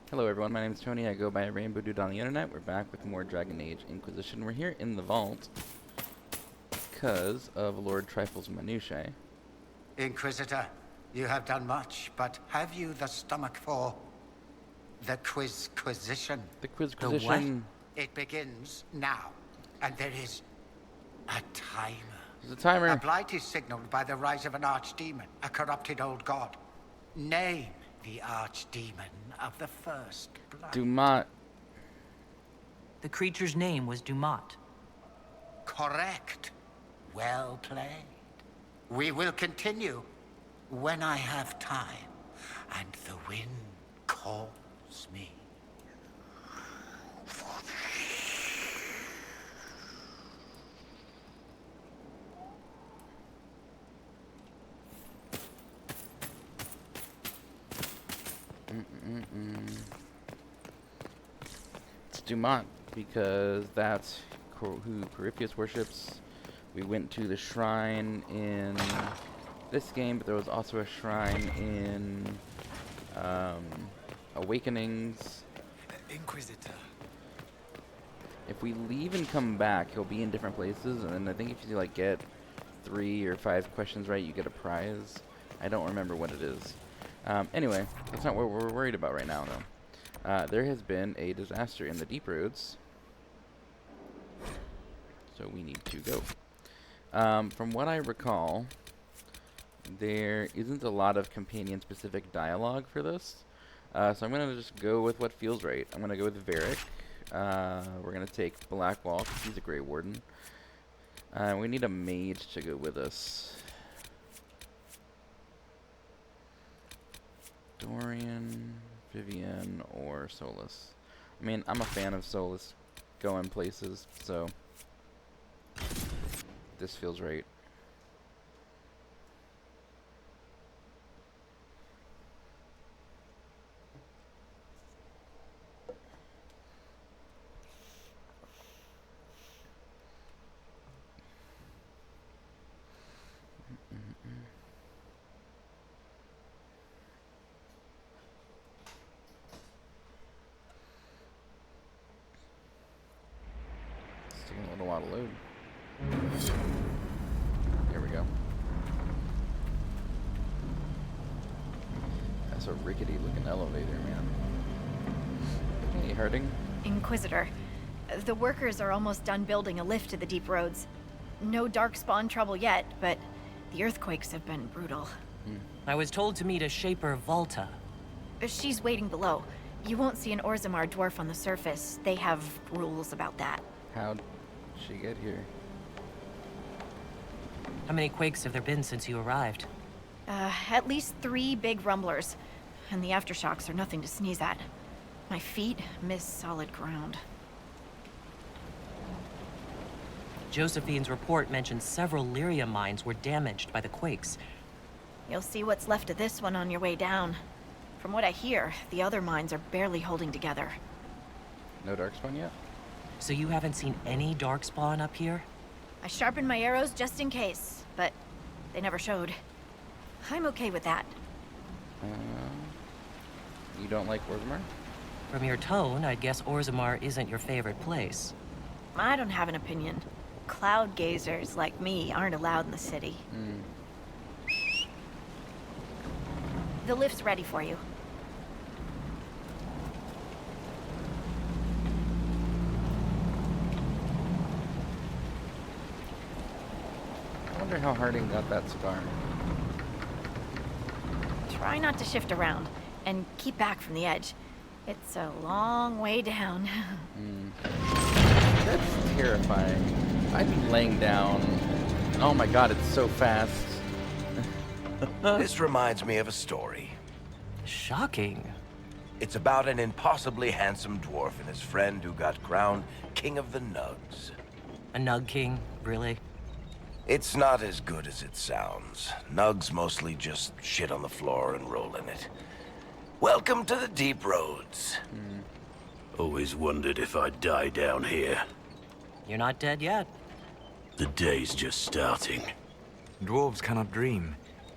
Hello everyone, my name is Tony, I go by Rainbow Dude on the internet. We're back with more Dragon Age Inquisition. We're here in the vault because of Lord Trifle's minutiae. Inquisitor, you have done much, but have you the stomach for the Quizquisition? The Quizquisition. It begins now, and there is a timer. There's a timer. A blight is signaled by the rise of an archdemon, a corrupted old god. Name the archdemon of the first blood. Dumont. The creature's name was Dumont. Correct. Well played. We will continue when I have time and the wind calls me. It's Dumont because that's who Corypheus worships. We went to the shrine in this game, but there was also a shrine in Awakenings. Inquisitor. If we leave and come back, he'll be in different places, and then I think if you like get 3 or 5 questions right, you get a prize. I don't remember what it is. Anyway, that's not what we're worried about right now, though. There has been a disaster in the Deep Roads, so we need to go. From what I recall, there isn't a lot of companion-specific dialogue for this, so I'm going to just go with what feels right. I'm going to go with Varric. We're going to take Blackwall, because he's a Grey Warden. We need a mage to go with us. Dorian, Vivian, or Solus. I mean, I'm a fan of Solus going places, so this feels right. It's taking a little while to load. There we go. That's a rickety looking elevator, man. Hey, Harding. Inquisitor, the workers are almost done building a lift to the Deep Roads. No darkspawn trouble yet, but the earthquakes have been brutal. I was told to meet a Shaper Valta. She's waiting below. You won't see an Orzammar dwarf on the surface. They have rules about that. How'd she get here? How many quakes have there been since you arrived? At least 3 big rumblers, and the aftershocks are nothing to sneeze at. My feet miss solid ground. Josephine's report mentioned several lyrium mines were damaged by the quakes. You'll see what's left of this one on your way down. From what I hear, the other mines are barely holding together. No darkspawn yet? So you haven't seen any darkspawn up here? I sharpened my arrows just in case, but they never showed. I'm okay with that. You don't like Orzammar? From your tone, I'd guess Orzammar isn't your favorite place. I don't have an opinion. Cloud gazers like me aren't allowed in the city. The lift's ready for you. I wonder how Harding got that scar. Try not to shift around, and keep back from the edge. It's a long way down. That's terrifying. I'd be laying down. Oh my god, it's so fast. This reminds me of a story. Shocking. It's about an impossibly handsome dwarf and his friend who got crowned King of the Nugs. A Nug King, really? It's not as good as it sounds. Nugs mostly just shit on the floor and roll in it. Welcome to the Deep Roads. Always wondered if I'd die down here. You're not dead yet. The day's just starting. Dwarves cannot dream,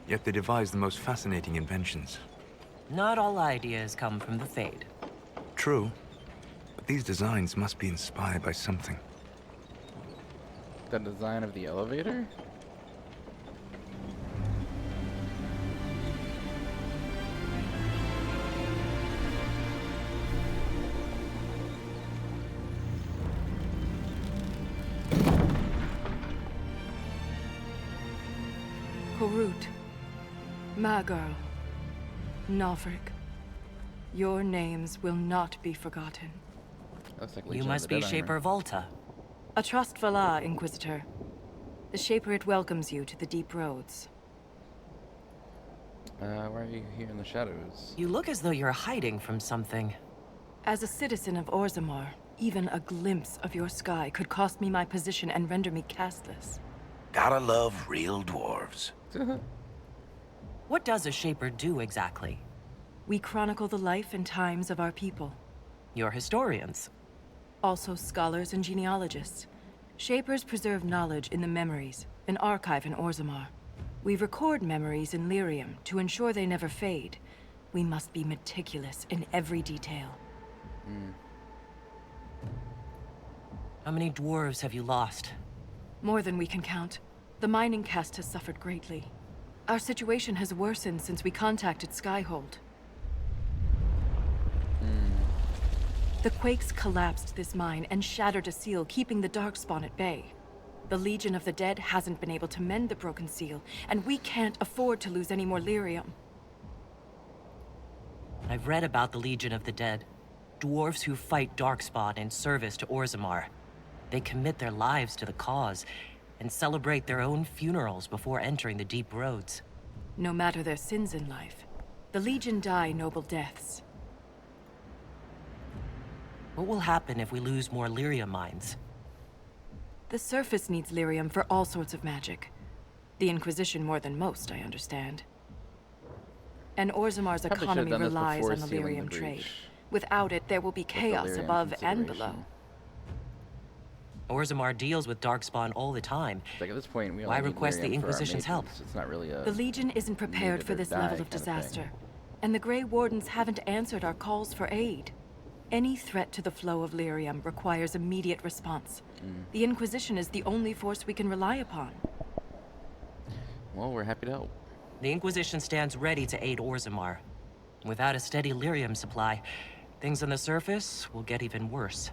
yet they devise the most fascinating inventions. Not all ideas come from the Fade. True. But these designs must be inspired by something. The design of the elevator? Korut, Magirl, Nalfric, your names will not be forgotten. Looks like You Legion of must the be Dead Shaper Valta. A trust Vala, Inquisitor. The Shaper it welcomes you to the deep roads. Why are you here in the shadows? You look as though you're hiding from something. As a citizen of Orzammar, even a glimpse of your sky could cost me my position and render me castless. Gotta love real dwarves. What does a Shaper do exactly? We chronicle the life and times of our people. You're historians. Also scholars and genealogists. Shapers preserve knowledge in the memories, an archive in Orzammar. We record memories in Lyrium to ensure they never fade. We must be meticulous in every detail. How many dwarves have you lost? More than we can count. The mining caste has suffered greatly. Our situation has worsened since we contacted Skyhold. The quakes collapsed this mine and shattered a seal, keeping the Darkspawn at bay. The Legion of the Dead hasn't been able to mend the broken seal, and we can't afford to lose any more lyrium. I've read about the Legion of the Dead. Dwarves who fight Darkspawn in service to Orzammar. They commit their lives to the cause, and celebrate their own funerals before entering the deep roads. No matter their sins in life, the Legion die noble deaths. What will happen if we lose more lyrium mines? The surface needs lyrium for all sorts of magic. The Inquisition more than most, I understand. And Orzammar's Probably should've economy done this relies before on the sealing the lyrium trade. breach. Without it, there will be With the chaos lyrium above and consideration. below. Orzammar deals with Darkspawn all the time. Like at this point, we Why only need request the lyrium for our Inquisition's help? mages. It's not really a. The Legion isn't prepared it for or this die level of kind of thing. disaster. And the Grey Wardens haven't answered our calls for aid. Any threat to the flow of lyrium requires immediate response. The Inquisition is the only force we can rely upon. Well, we're happy to help. The Inquisition stands ready to aid Orzammar. Without a steady lyrium supply, things on the surface will get even worse.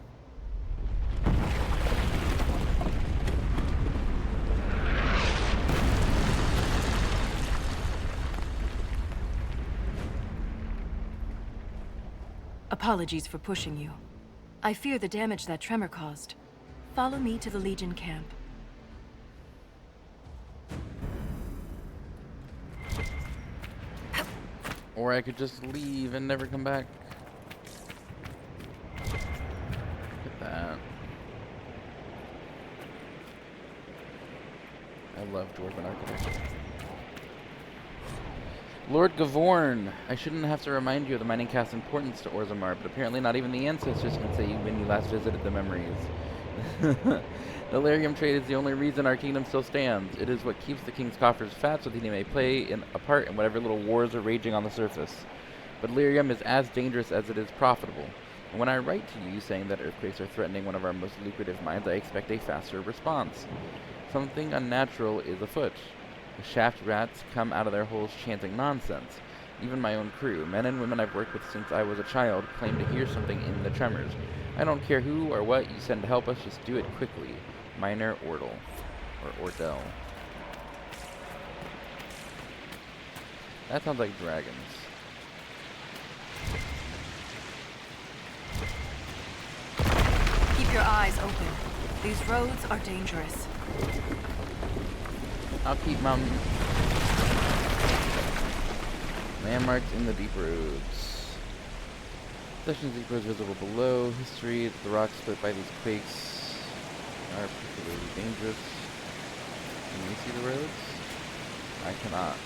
Apologies for pushing you. I fear the damage that tremor caused. Follow me to the Legion camp. Or I could just leave and never come back. Look at that. I love dwarven architecture. Lord Gavorn, I shouldn't have to remind you of the mining cast's importance to Orzammar, but apparently not even the ancestors can say when you last visited the memories. The lyrium trade is the only reason our kingdom still stands. It is what keeps the king's coffers fat so that he may play a part in whatever little wars are raging on the surface. But lyrium is as dangerous as it is profitable. And when I write to you saying that earthquakes are threatening one of our most lucrative mines, I expect a faster response. Something unnatural is afoot. The shaft rats come out of their holes chanting nonsense. Even my own crew, men and women I've worked with since I was a child, claim to hear something in the tremors. I don't care who or what you send to help us, just do it quickly. Minor Ordle. Or Ordell. That sounds like dragons. Keep your eyes open. These roads are dangerous. I'll keep my landmarks in the deep roads. Sections of deep roads visible below. History: the rocks split by these quakes are particularly dangerous. Can you see the roads? I cannot.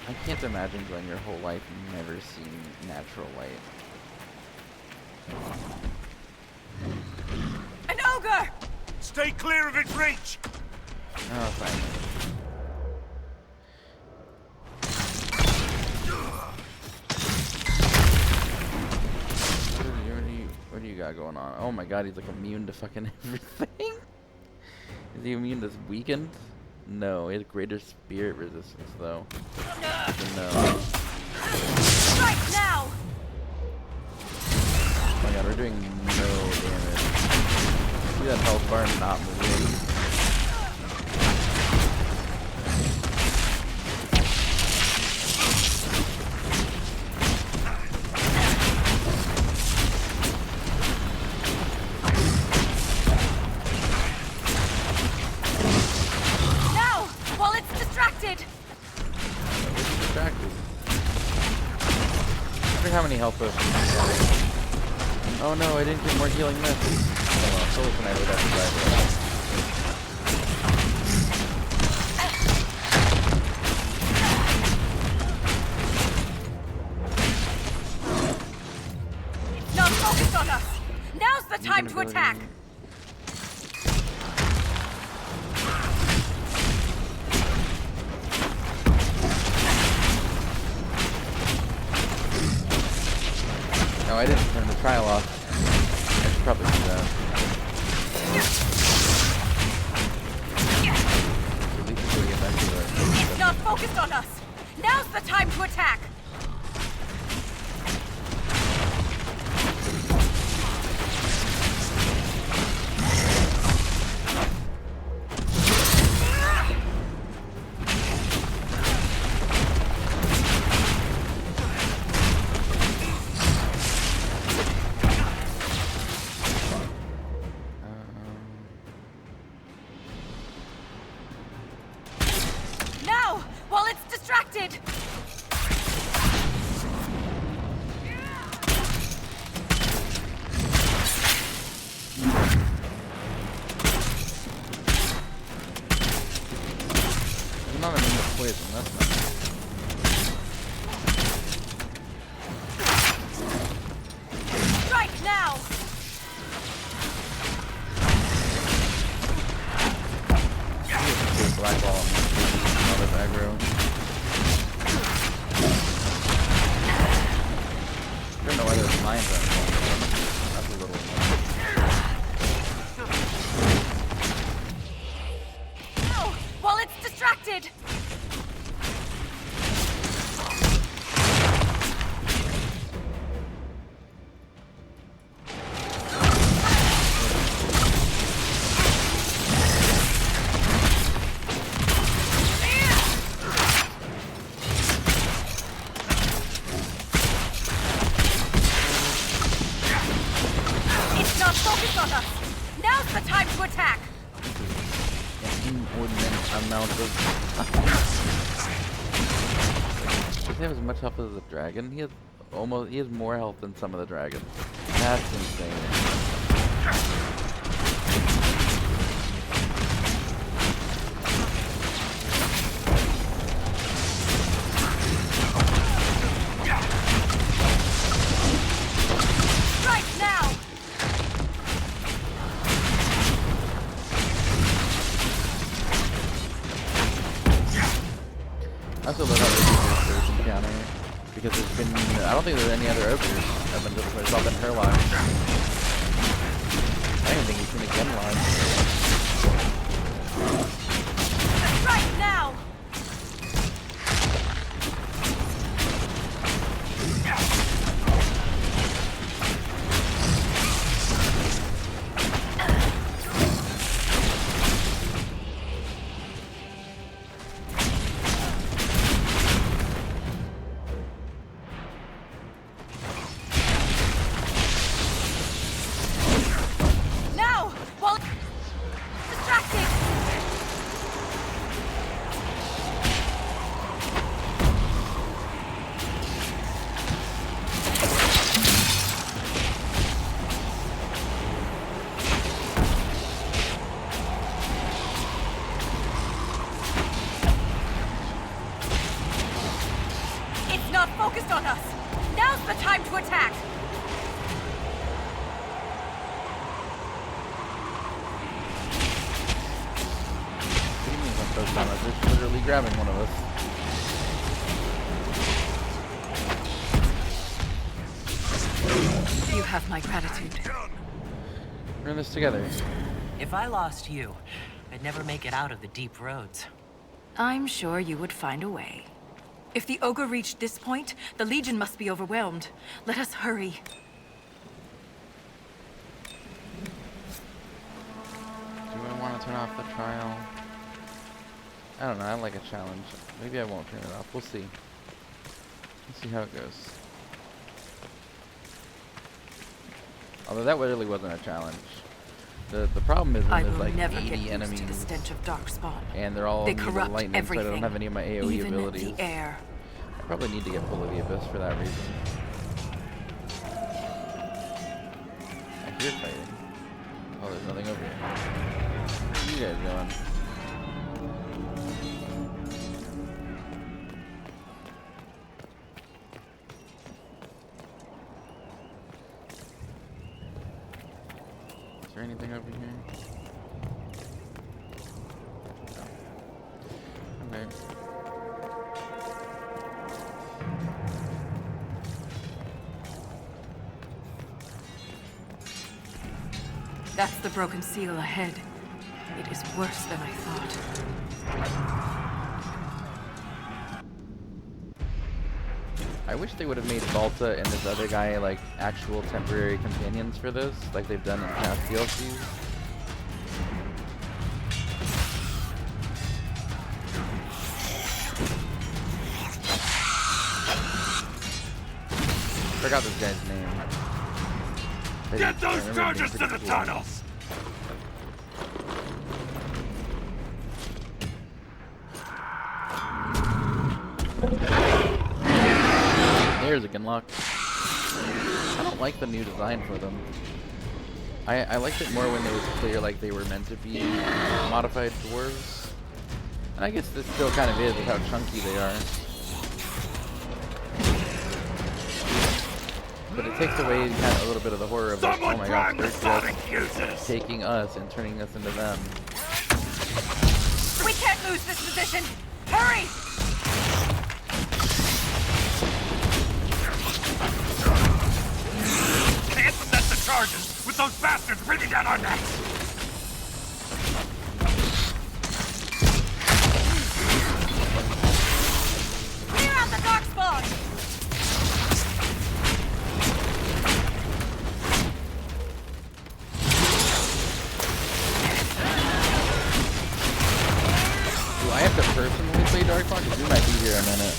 I can't imagine going your whole life and never seeing natural light. An ogre! Stay clear of its reach! Oh, fine. What do you got going on? Oh my god, he's like immune to fucking everything. Is he immune to weakened? No, he has greater spirit resistance though. So no. Strike now! Oh my god, we're doing no damage. See that health bar not moving? Now! While it's distracted! It's distracted. I wonder how many health potions I got. Oh no, I didn't get more healing mist. Oh well, so can I would have to die for that. Not focused on us! Now's the time to attack! No, I didn't turn the trial off. I should probably do that. At least until we get back to the... It's not focused on us! Now's the time to attack! Now! While it's distracted! I'm not immune to poison, that's not... Strike now! Black ball and all this aggro. I don't know why there's mines on it. That's a little Now! While it's distracted! It's not focused on us! Now's the time to attack! an inordinate amount of... Does he have as much health as the dragon? He has more health than some of the dragons. That's insane. Strike now! I also love how they do this first encounter, because there's been, I don't think there's any other ogres up until this point. It's all been Herlock. I don't even think he's seen a Genlock. Strike now! this time. I was just literally grabbing one of us. You have my gratitude. We're in this together. If I lost you, I'd never make it out of the deep roads. I'm sure you would find a way. If the ogre reached this point, the Legion must be overwhelmed. Let us hurry. Do I want to turn off the trial? I don't know, I like a challenge. Maybe I won't turn it off. We'll see. Let's see how it goes. Although that really wasn't a challenge. The problem is I there's will like never 80 get used enemies. to the stench of darkspawn. And they're all They immune to corrupt lightning, so I everything, don't have any of my AoE even abilities. the air. I probably need to get Pull of the Abyss for that reason. I hear fighting. Oh, there's nothing over here. Where are you guys going? Is there anything over here? No. Okay. That's the broken seal ahead. It is worse than I thought. I wish they would have made Valta and this other guy like actual temporary companions for this, like they've done in past DLCs. Forgot this guy's name. Get those charges to the tunnels! There's a Gunlock. I don't like the new design for them. I liked it more when it was clear like they were meant to be modified dwarves. And I guess this still kind of is with how chunky they are. But it takes away kind of a little bit of the horror of like, oh my gosh, they're just taking us and turning us into them. We can't lose this position! Hurry! Can't set the charges with those bastards breathing down our necks! Clear out the darkspawn! Do I have to personally play Darkspawn? Because we might be here in a minute.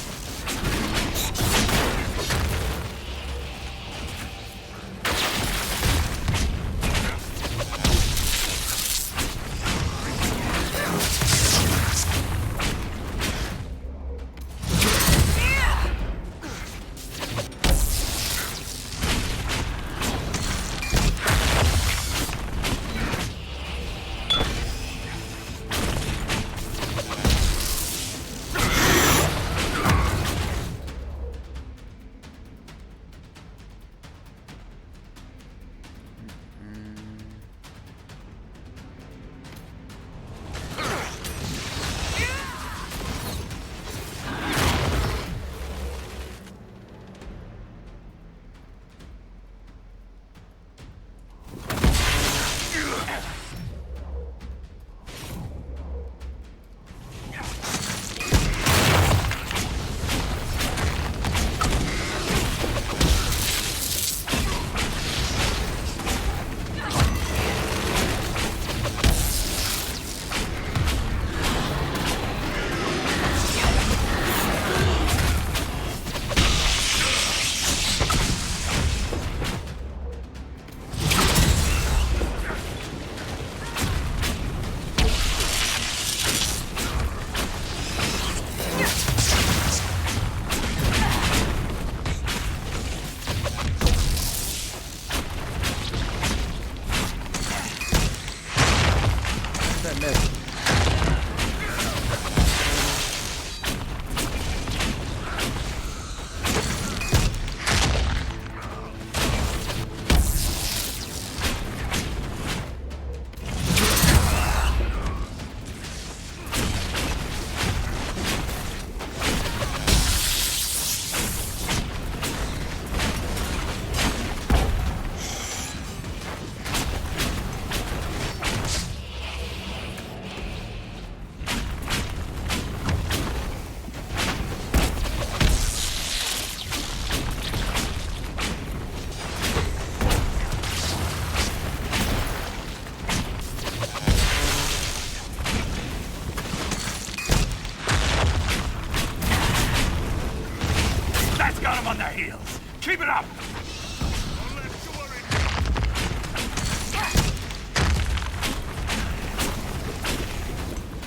it up!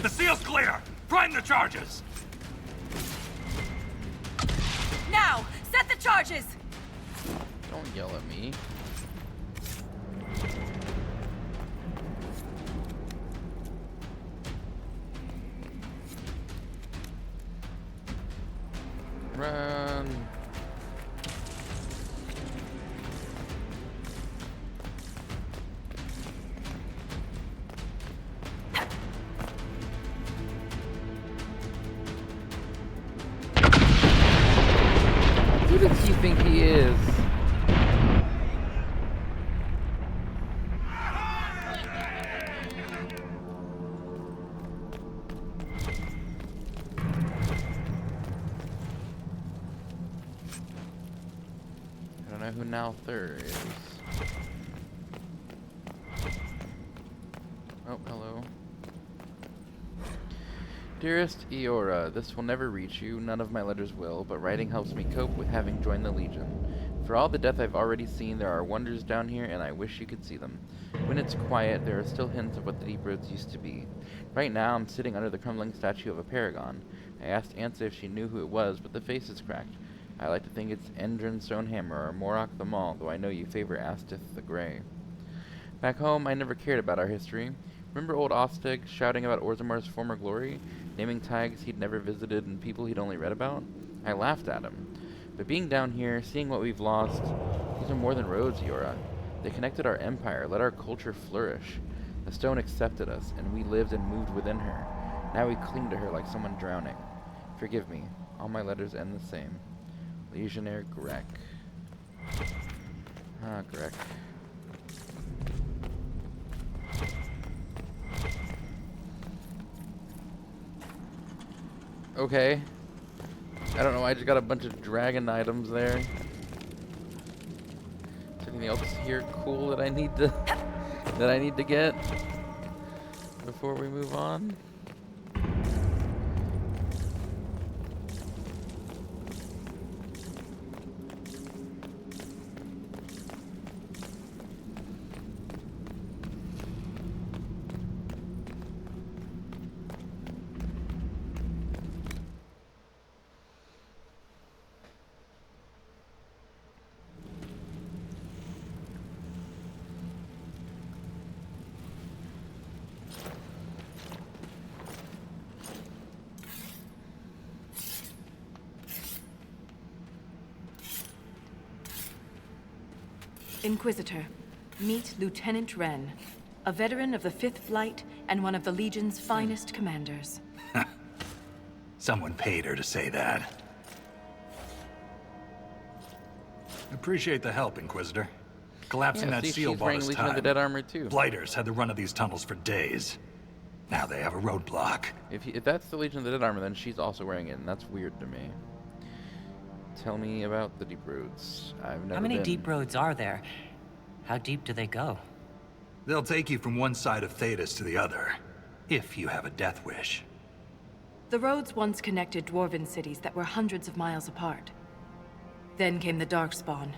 The seal's clear! Prime the charges! Now! Set the charges! Don't yell at me. Run. Who does he think he is? I don't know who now third is. Oh, hello. Dearest Eora, this will never reach you, none of my letters will, but writing helps me cope with having joined the Legion. For all the death I've already seen, there are wonders down here, and I wish you could see them. When it's quiet, there are still hints of what the Deep Roads used to be. Right now, I'm sitting under the crumbling statue of a paragon. I asked Ansa if she knew who it was, but the face is cracked. I like to think it's Endrin Stonehammer or Morok the Maul, though I know you favor Astith the Grey. Back home, I never cared about our history. Remember old Ostig shouting about Orzamar's former glory, naming tags he'd never visited and people he'd only read about? I laughed at him. But being down here, seeing what we've lost, these are more than roads, Eora. They connected our empire, let our culture flourish. The stone accepted us, and we lived and moved within her. Now we cling to her like someone drowning. Forgive me, all my letters end the same. Legionnaire Grek. Ah, Grek. Okay. I don't know, I just got a bunch of dragon items there. Is there anything else here cool that I need to get before we move on? Inquisitor, meet Lieutenant Wren, a veteran of the 5th Flight and one of the Legion's finest commanders. Someone paid her to say that. Appreciate the help, Inquisitor. Collapsing that see, seal she's bought wearing us Legion of the time. Dead armor too. Blighters had the run of these tunnels for days. Now they have a roadblock. If that's the Legion of the Dead armor, then she's also wearing it, and that's weird to me. Tell me about the Deep Roads. I've never How many been. deep roads are there? How deep do they go? They'll take you from one side of Thetis to the other, if you have a death wish. The roads once connected dwarven cities that were hundreds of miles apart. Then came the Darkspawn.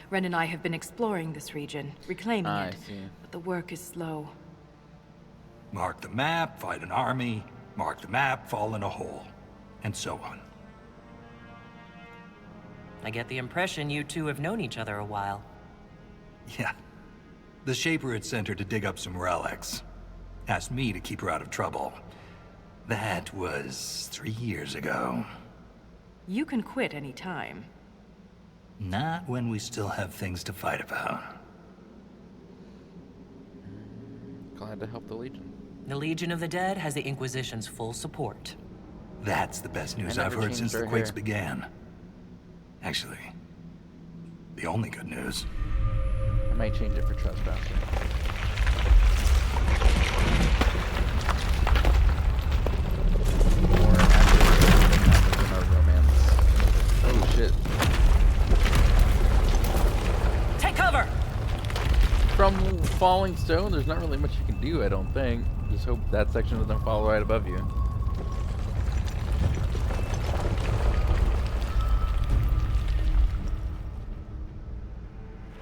Ren and I have been exploring this region, reclaiming I it, see. but the work is slow. Mark the map, fight an army. Mark the map, fall in a hole. And so on. I get the impression you two have known each other a while. Yeah. The Shaper had sent her to dig up some relics. Asked me to keep her out of trouble. That was 3 years ago. You can quit any time. Not when we still have things to fight about. Glad to help the Legion. The Legion of the Dead has the Inquisition's full support. That's the best news I I've never heard changed since the her quakes hair. began. Actually, the only good news. I might change it for trespassing. More accurate than our romance. Oh shit. Take cover! From falling stone, there's not really much you can do, I don't think. Just hope that section doesn't fall right above you.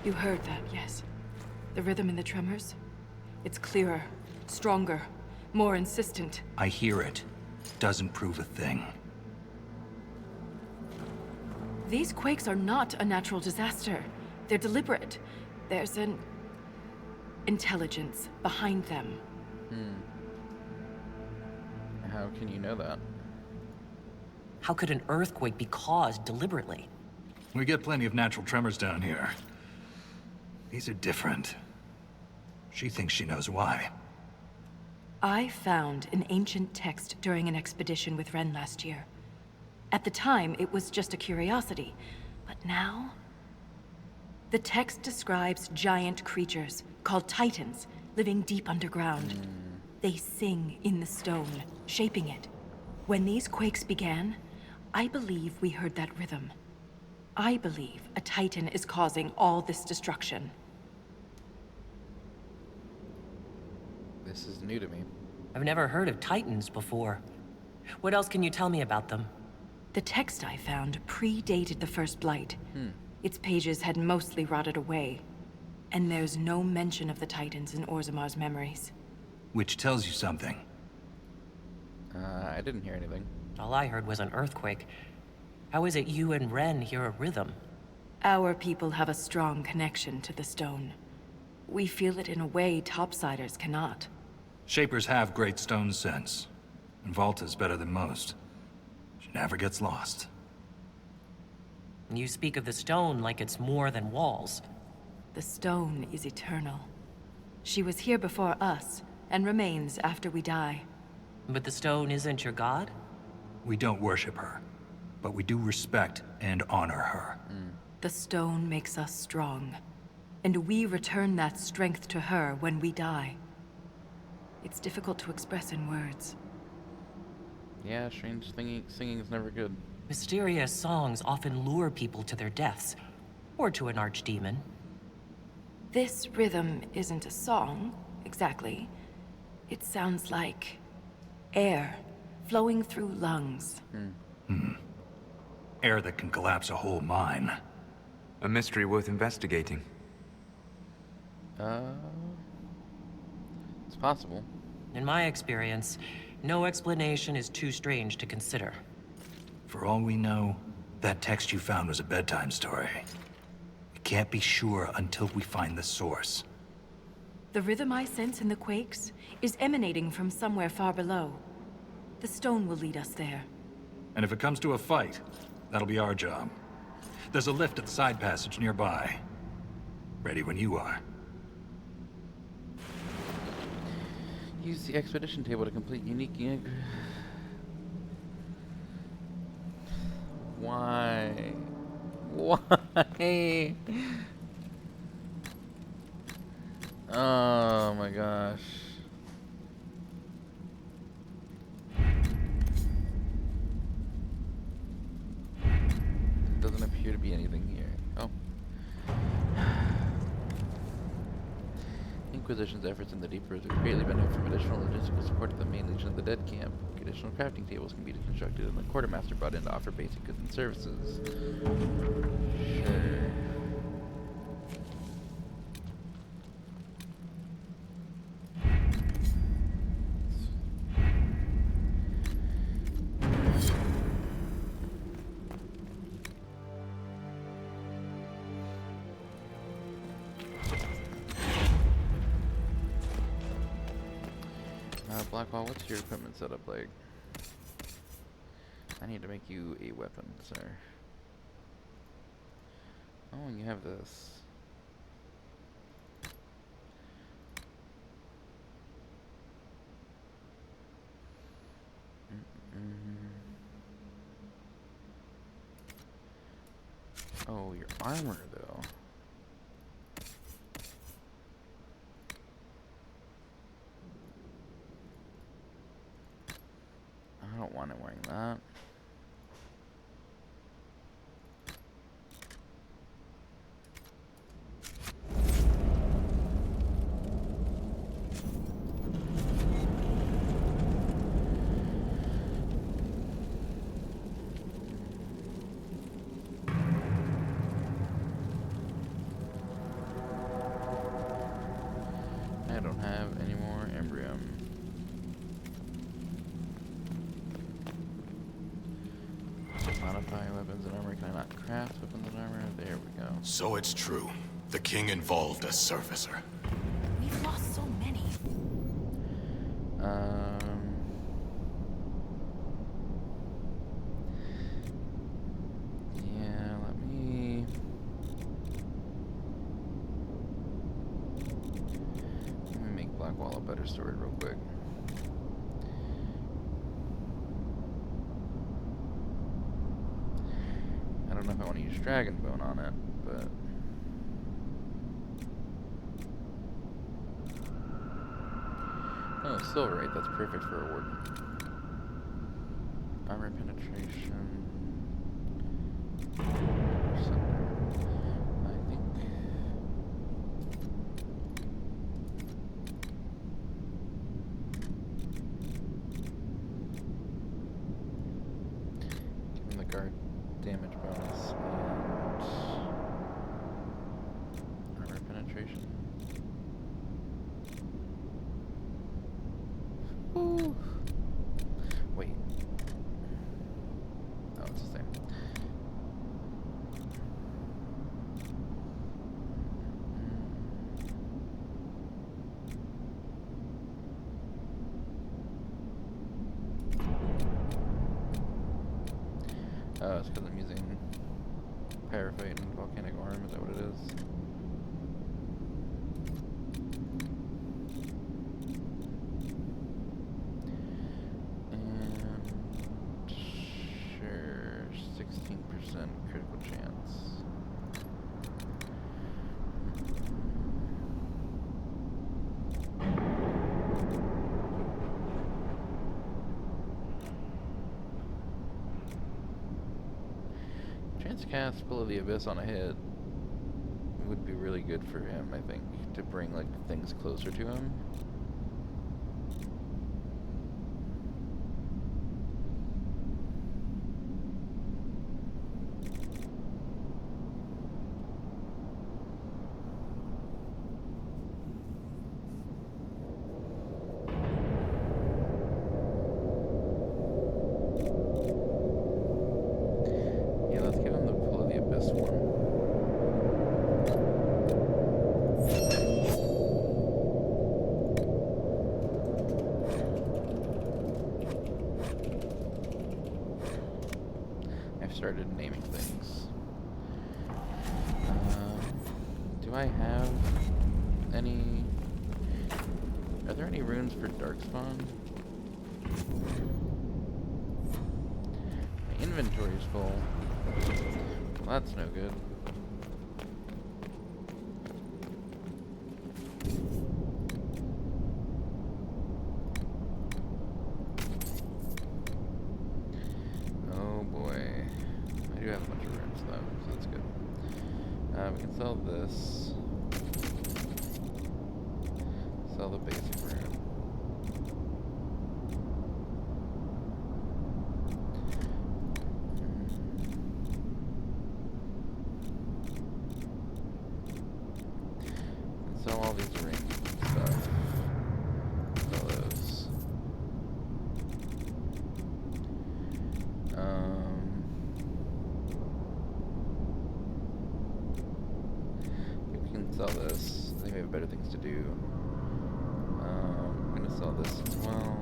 You heard that, yes. The rhythm in the tremors? It's clearer, stronger, more insistent. I hear it. Doesn't prove a thing. These quakes are not a natural disaster. They're deliberate. There's an intelligence behind them. How can you know that? How could an earthquake be caused deliberately? We get plenty of natural tremors down here. These are different. She thinks she knows why. I found an ancient text during an expedition with Ren last year. At the time, it was just a curiosity. But now... The text describes giant creatures, called Titans, living deep underground. They sing in the stone, shaping it. When these quakes began, I believe we heard that rhythm. I believe a Titan is causing all this destruction. This is new to me. I've never heard of Titans before. What else can you tell me about them? The text I found predated the First Blight. Its pages had mostly rotted away. And there's no mention of the Titans in Orzamar's memories. Which tells you something. I didn't hear anything. All I heard was an earthquake. How is it you and Ren hear a rhythm? Our people have a strong connection to the stone. We feel it in a way topsiders cannot. Shapers have great stone sense. And Valta's better than most. She never gets lost. You speak of the stone like it's more than walls. The stone is eternal. She was here before us, and remains after we die. But the stone isn't your god? We don't worship her, but we do respect and honor her. The stone makes us strong, and we return that strength to her when we die. It's difficult to express in words. Yeah, strange singing is never good. Mysterious songs often lure people to their deaths, or to an archdemon. This rhythm isn't a song, exactly. It sounds like air flowing through lungs. Air that can collapse a whole mine. A mystery worth investigating. It's possible. In my experience, no explanation is too strange to consider. For all we know, that text you found was a bedtime story. We can't be sure until we find the source. The rhythm I sense in the quakes is emanating from somewhere far below. The stone will lead us there. And if it comes to a fight, that'll be our job. There's a lift at the side passage nearby. Ready when you are. Use the expedition table to complete unique... Why? Why? Oh my gosh. Doesn't appear to be anything here. Oh. Inquisition's efforts in the deep roots have greatly benefited from additional logistical support to the main Legion of the Dead camp. Additional crafting tables can be constructed and the quartermaster brought in to offer basic goods and services. Sure. Blackwall, what's your equipment setup like? I need to make you a weapon, sir. Oh, and you have this. Oh, your armor, though. I don't want it wearing that. weapons and armor. Can I not craft weapons and armor? There we go. So it's true. The king involved a servicer. We've lost so many. Yeah, let me make Blackwall a better sword real quick. I don't know if I want to use Dragon Bone on it, but oh, Silverite, that's perfect for a warden. Armor penetration. I think. Give him the guard damage bonus and armor penetration. Ooh. Wait. Oh, it's the same. Oh, it's because I'm using Pyrophite and Volcanic Orm. Is that what it is? Sure, 16% critical chance. Chance to cast Spill of the Abyss on a hit would be really good for him, I think, to bring like things closer to him. Started naming things. Do I have any? Are there any runes for Darkspawn? My inventory's full. Well, that's no good. Oh boy. I do have a bunch of runes though, so that's good. We can sell this. Sell the basic rune. Sell all these rings and stuff. Sell those. If we can sell this, I think we have better things to do. I'm gonna sell this as well.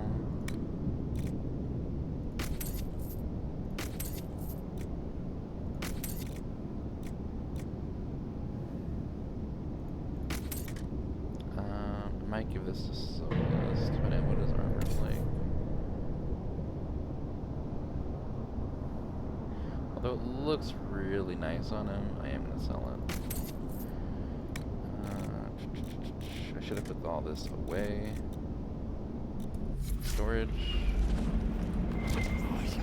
I might give this to Solas, depending on what his armor's like. Although it looks really nice on him, I am gonna sell it. I should have put all this away. Storage.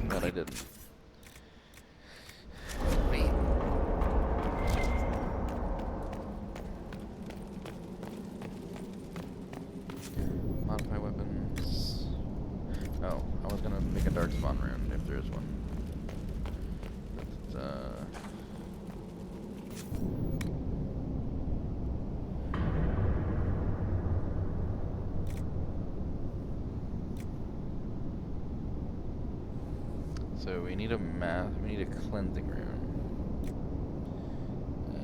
But I didn't. Wait. Modify weapons. Oh, I was gonna make a Darkspawn rune if there is one. But, So we need a cleansing rune.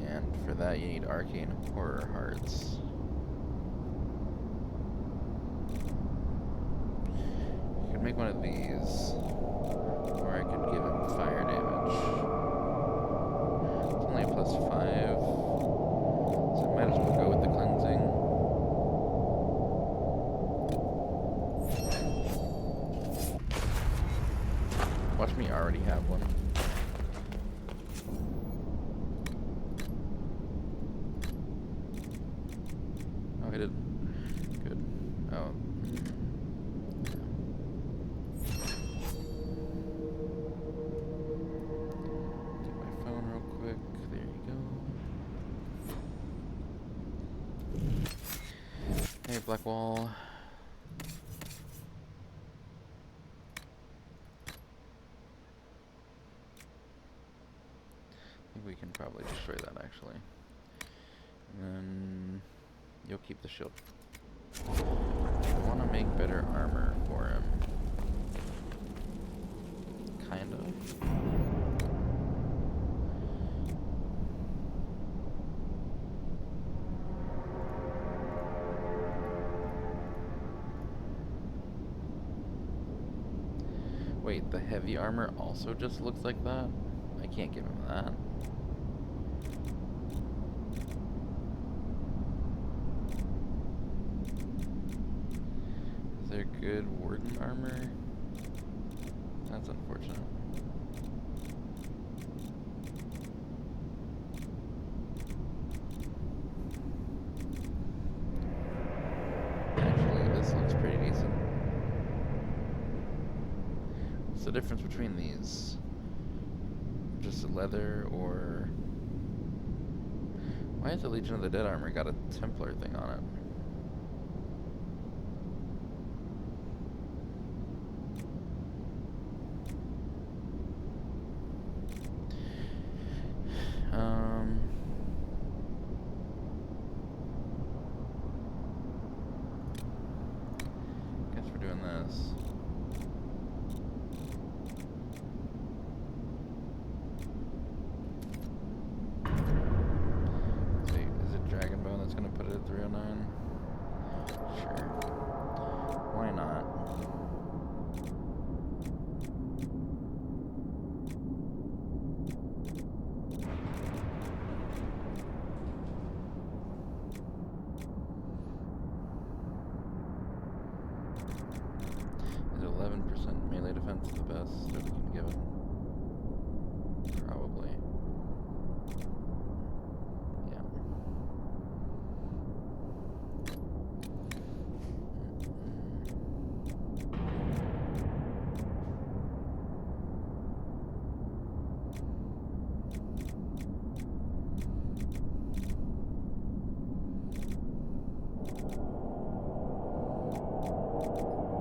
And for that you need arcane horror hearts. You could make one of these, or I could give him fire damage. It's only a +5, so I might as well go with the cleansing. Watch me already have one. Oh, I did. Good. Oh. Get my phone real quick. There you go. Hey, Blackwall. We can probably destroy that actually. And then you'll keep the shield. I want to make better armor for him. Kind of. Wait, the heavy armor also just looks like that? I can't give him that. Is there good warden armor? That's unfortunate. Actually, this looks pretty decent. What's the difference between these? Just leather or... Why has the Legion of the Dead armor got a Templar thing on it? Guess we're doing this. Wait, is it Dragonbone that's gonna put it at 309? Sure. Why not? Is 11% melee defense the best that we can give him? Probably. Yeah.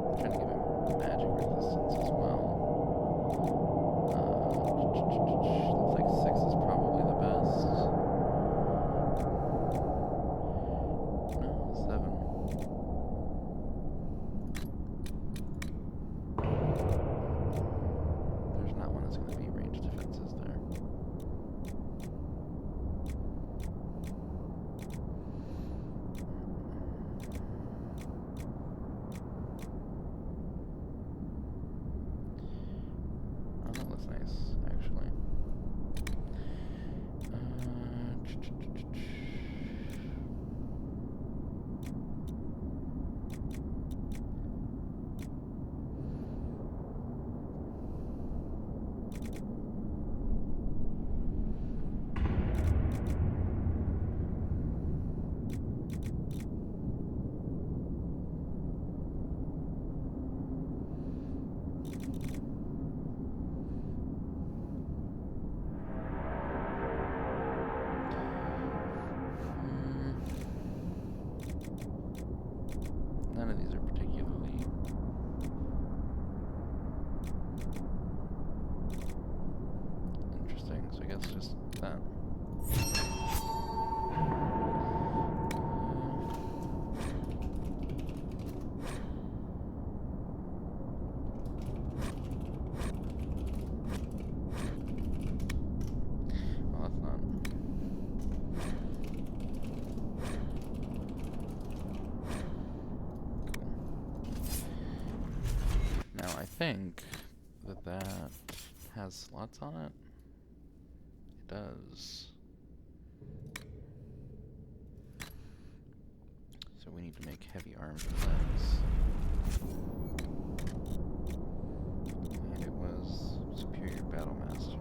I'm trying to give him magic resistance as well. Looks like 6 is probably the best. No, 7. There's not one that's going to be ranged defenses there. Oh, that looks nice, actually. None of these are particularly interesting, so I guess just that. I think that has slots on it. It does. So we need to make heavy armed legs. And it was Superior Battlemaster.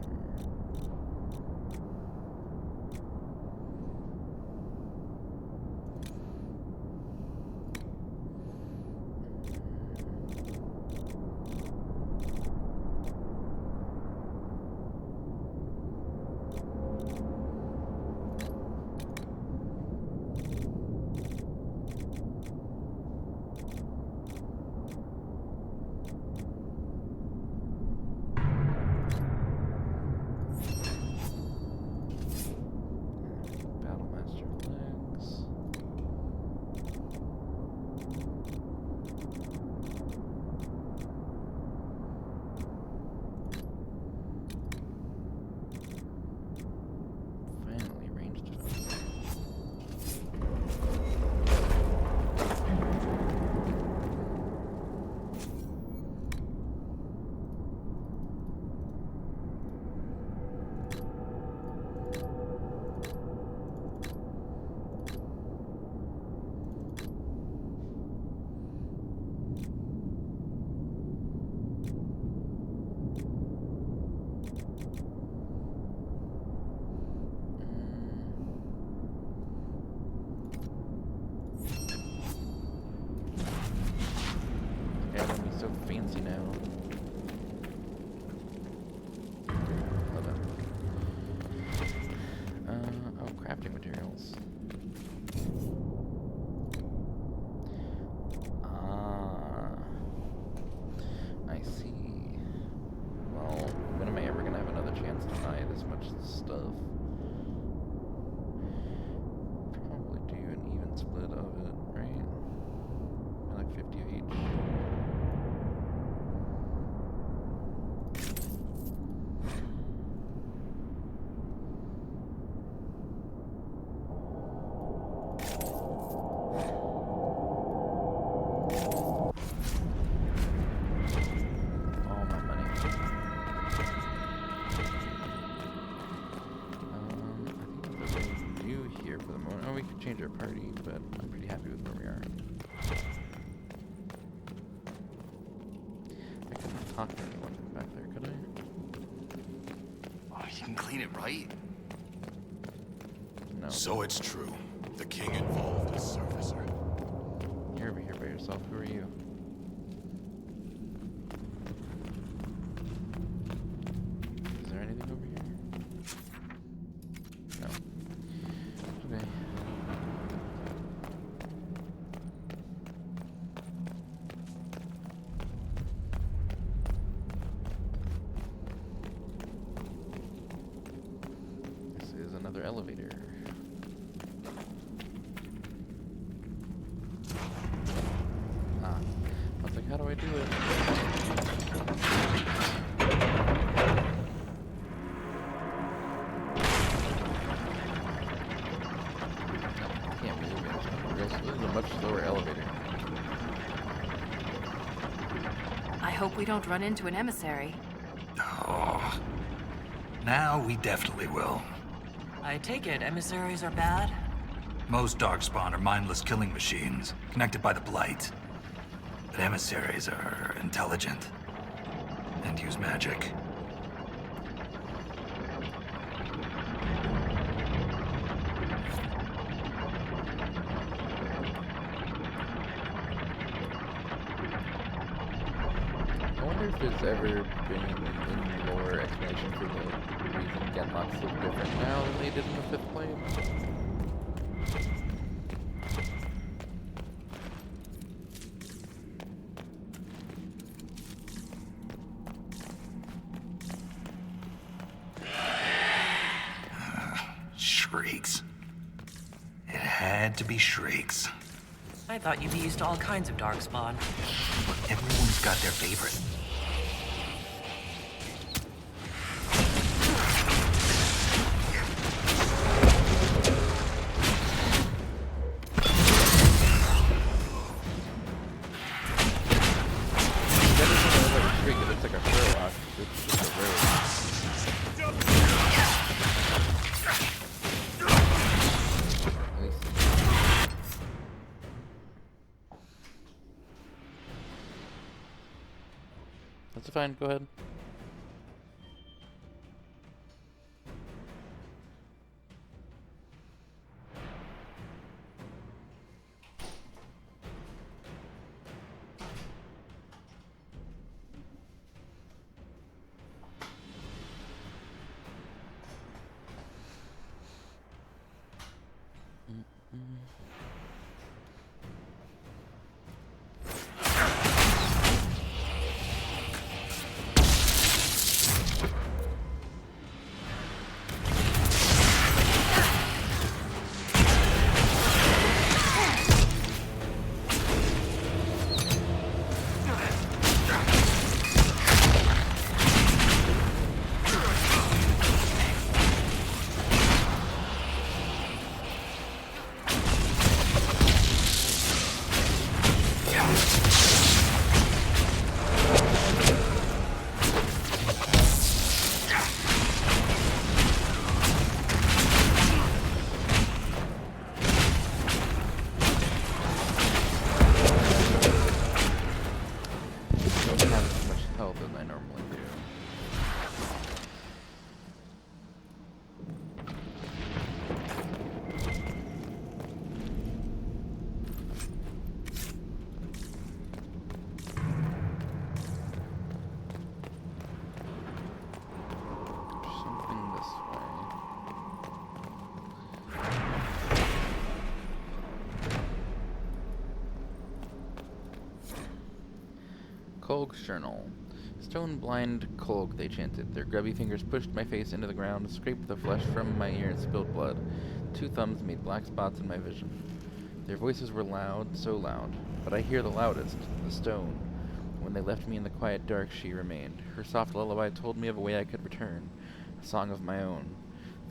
Fancy now. Love it. Oh, crafting materials. Ah, I see. Well, when am I ever gonna have another chance to buy this much stuff? Probably do an even split of it, right? Like 50 of each. Change our party, but I'm pretty happy with where we are. I couldn't talk to anyone back there, could I? Oh, you can clean it, right? No. So it's true. The king involved a servicer. You're over here by yourself. Who are you? Is there anything over here? No. Okay. Another elevator. Ah, I was like, how do I do it? I can't believe it. This is a much slower elevator. I hope we don't run into an emissary. Oh, now we definitely will. I take it emissaries are bad? Most darkspawn are mindless killing machines, connected by the Blight. But emissaries are intelligent, and use magic. I wonder if there's ever been any lore explanation for the reason Genlocks look different now than they did in the 5th plane. Shrieks. It had to be shrieks. I thought you'd be used to all kinds of darkspawn. Everyone's got their favorite. looks like a Sherlock. It's just a road. At least. That's fine, go ahead. Kolg's Journal. Stone blind Kolg, they chanted. Their grubby fingers pushed my face into the ground, scraped the flesh from my ear, and spilled blood. 2 thumbs made black spots in my vision. Their voices were loud, so loud, but I hear the loudest, the stone. When they left me in the quiet dark, she remained. Her soft lullaby told me of a way I could return, a song of my own.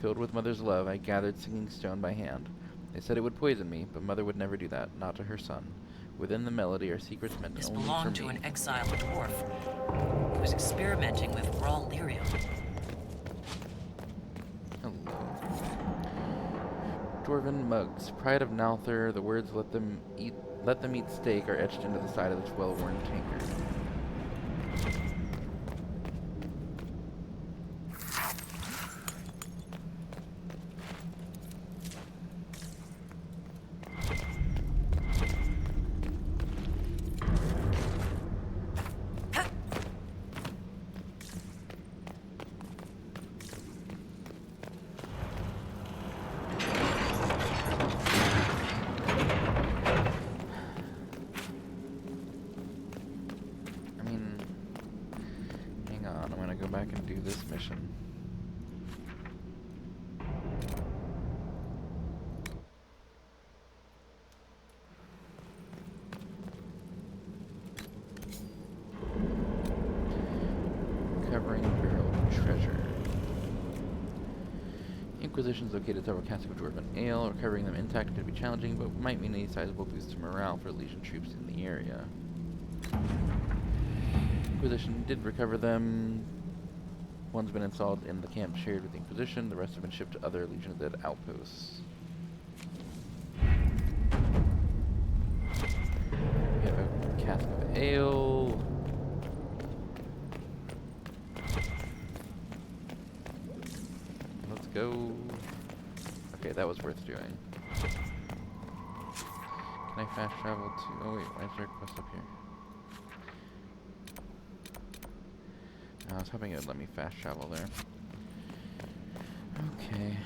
Filled with Mother's love, I gathered singing stone by hand. They said it would poison me, but Mother would never do that, not to her son. Within the melody are secrets meant This only belonged for to me. an exiled dwarf. He was experimenting with raw lyrium. Hello. Dwarven mugs, pride of Nalthur. The words "let them eat steak" are etched into the side of this well-worn tankard. Back and do this mission. Recovering barrel of treasure. Inquisition's located several casks of dwarven ale. Recovering them intact could be challenging, but might mean a sizable boost to morale for Legion troops in the area. Inquisition did recover them. One's been installed in the camp shared with the Inquisition. The rest have been shipped to other Legion of the Dead outposts. We have a cask of ale. Let's go. Okay, that was worth doing. Can I fast travel to... Oh wait, why is there a quest up here? I was hoping it would let me fast travel there. Okay.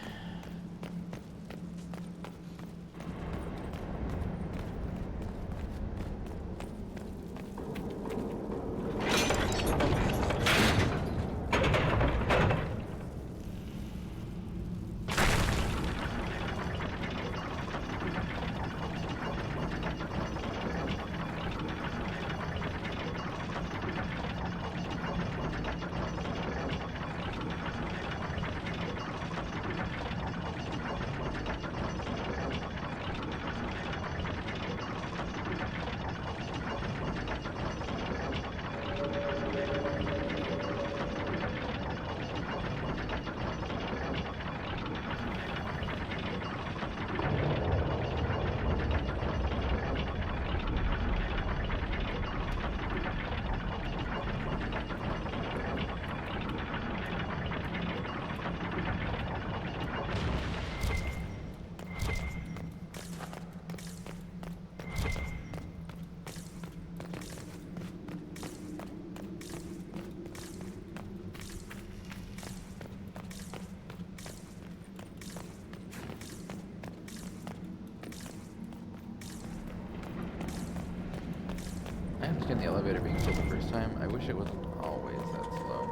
better being killed the first time. I wish it wasn't always that slow.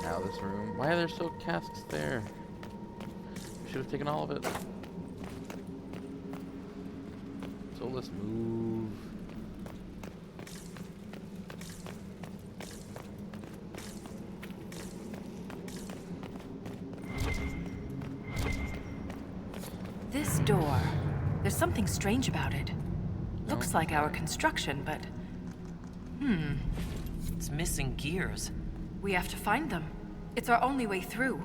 Now this room. Why are there still casks there? Should have taken all of it. So let's move. This door. There's something strange about it. Looks like our construction, but... It's missing gears. we have to find them. It's our only way through.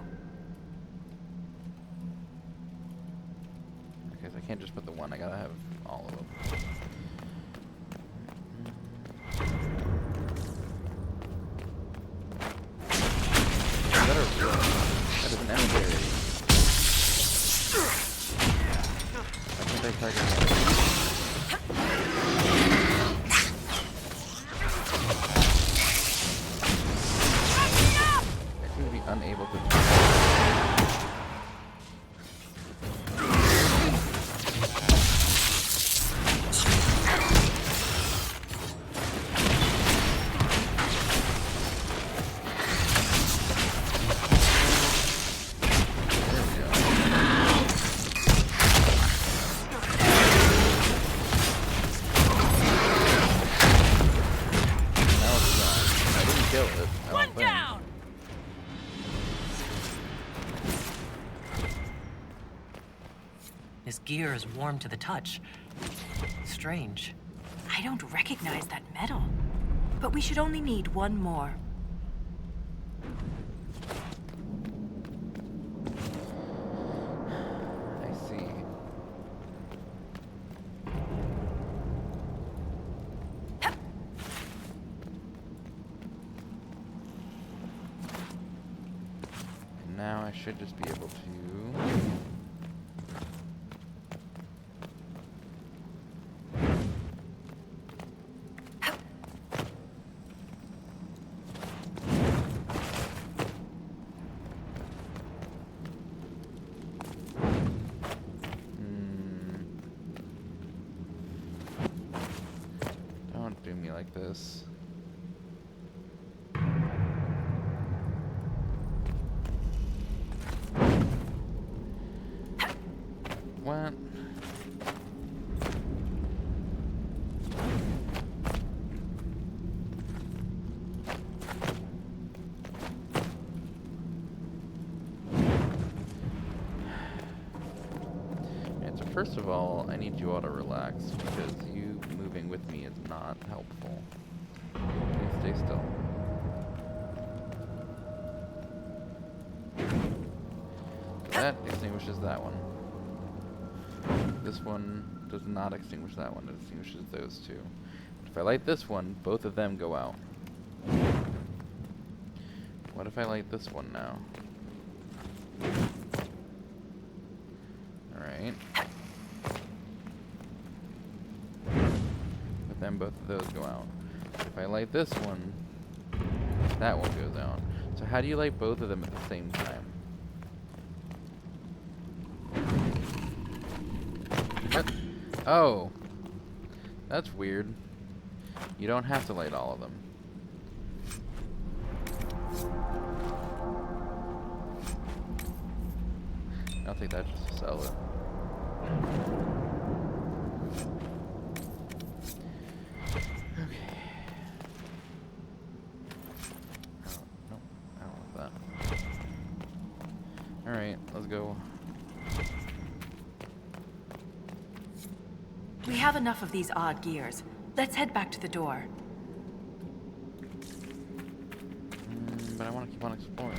Okay, so I can't just put the one. I gotta have all of them. That is an emissary. I think they target me. I seem to be unable to. This gear is warm to the touch. Strange. I don't recognize that metal. But we should only need one more. I see. And now I should just be able to... Don't do me like this. What? So first of all, I need you all to relax because you moving with me is not helpful. Please stay still. That extinguishes that one. This one does not extinguish that one. It extinguishes those two. If I light this one, both of them go out. What if I light this one now? Alright. But then both of those go out. If I light this one, that one goes out. So how do you light both of them at the same time? What? Oh. That's weird. You don't have to light all of them. I'll take that just to sell it. Okay. Oh, nope. I don't want that. Alright, let's go. We have enough of these odd gears. Let's head back to the door. But I want to keep on exploring.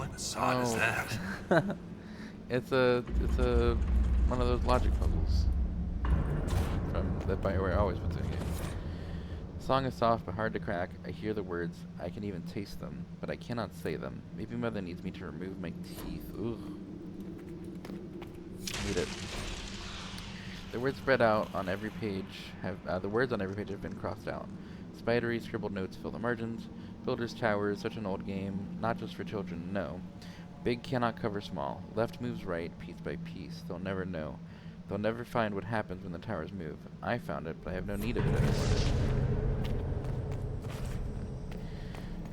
What the sod is Oh. that? It's a one of those logic puzzles from that BioWare always puts in a game. The song is soft but hard to crack. I hear the words, I can even taste them, but I cannot say them. Maybe mother needs me to remove my teeth. Ugh. Need it. The words spread out on every page the words on every page have been crossed out. Spidery scribbled notes fill the margins. Builder's Tower is such an old game, not just for children, no. Big cannot cover small. Left moves right, piece by piece. They'll never know. They'll never find what happens when the towers move. I found it, but I have no need of it anymore.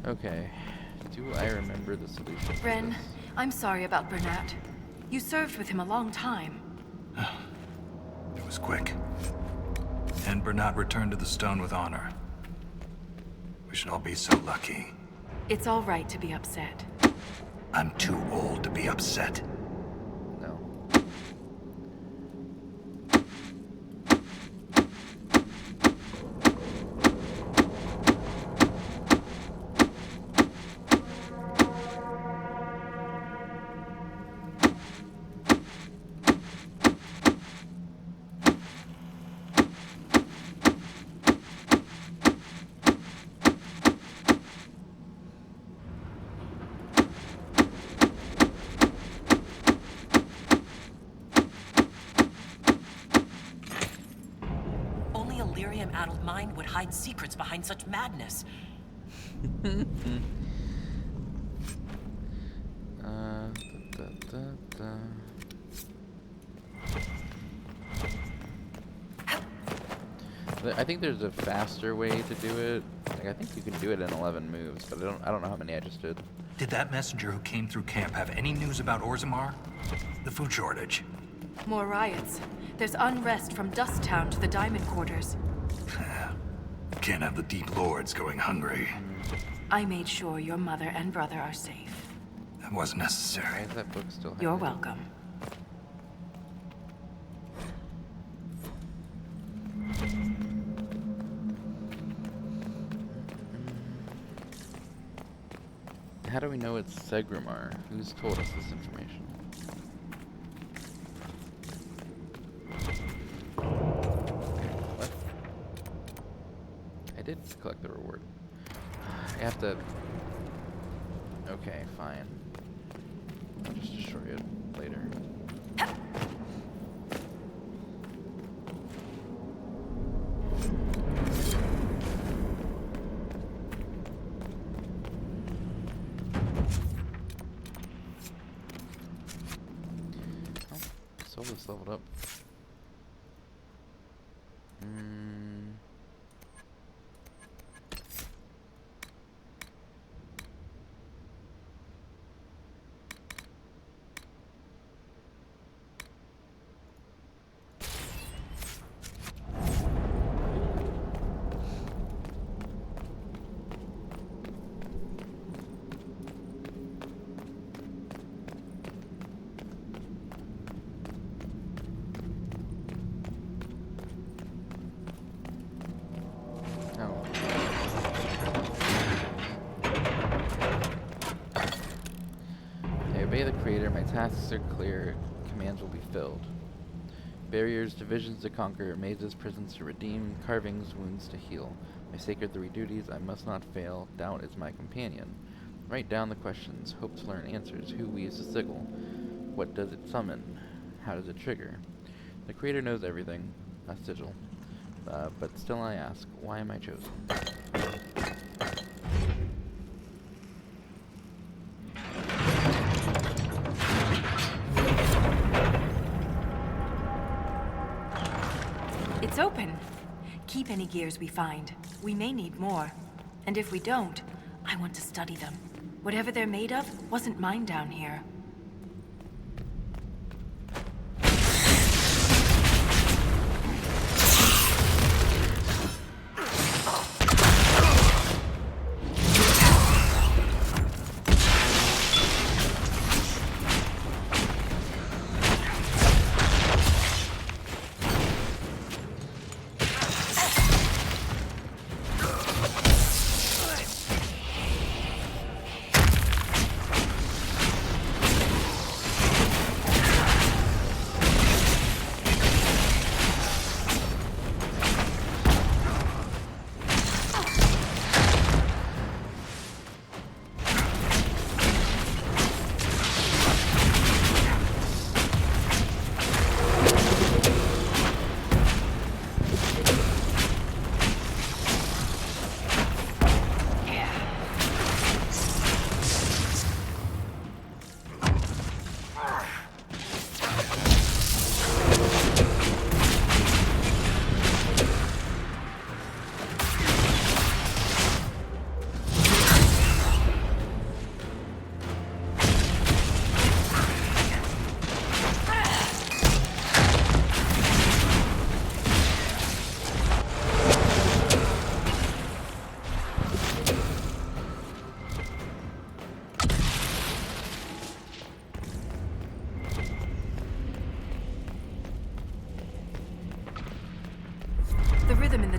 Okay. Do I remember the solution to Ren, this? I'm sorry about Bernat. You served with him a long time. It was quick. And Bernat returned to the stone with honor. We should all be so lucky. It's all right to be upset. I'm too old to be upset. No. Only a lyrium-addled mind would hide secrets behind such madness. Da, da, da. I think there's a faster way to do it. Like, I think you can do it in 11 moves, but I don't know how many I just did. Did that messenger who came through camp have any news about Orzammar? The food shortage? More riots. There's unrest from Dust Town to the Diamond Quarters. Can't have the Deep Lords going hungry. I made sure your mother and brother are safe. That wasn't Why necessary. is that book still You're highlighted? welcome. How do we know it's Segramar? Who's told us this information? What? I did collect the reward. I have to... Okay, fine. I'll just destroy it later. Solus leveled up. Obey the Creator, my tasks are clear, commands will be filled. Barriers, divisions to conquer, mazes, prisons to redeem, carvings, wounds to heal. My sacred 3 duties, I must not fail, doubt is my companion. Write down the questions, hope to learn answers. Who wields the sigil? What does it summon? How does it trigger? The Creator knows everything, a sigil. But still I ask, why am I chosen? It's open. Keep any gears we find. We may need more. And if we don't, I want to study them. Whatever they're made of wasn't mine down here.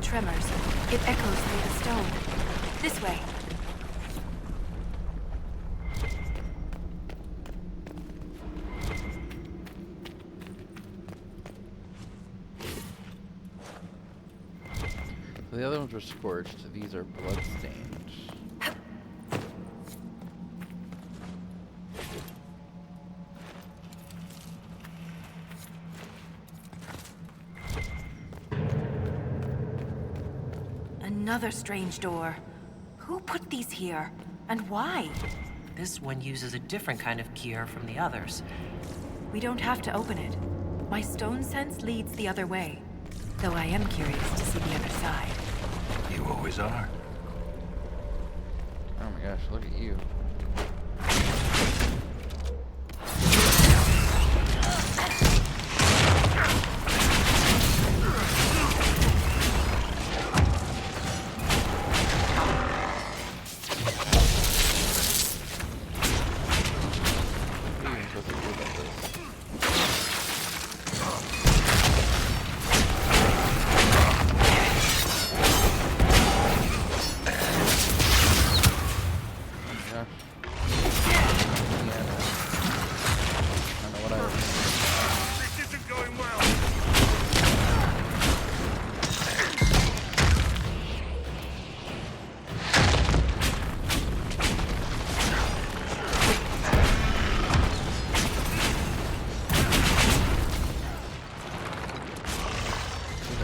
tremors. It echoes through the stone. This way. So the other ones were scorched. These are blood-stained. Another strange door. Who put these here? And why? This one uses a different kind of gear from the others. We don't have to open it. My stone sense leads the other way. Though I am curious to see the other side. You always are. Oh my gosh, look at you.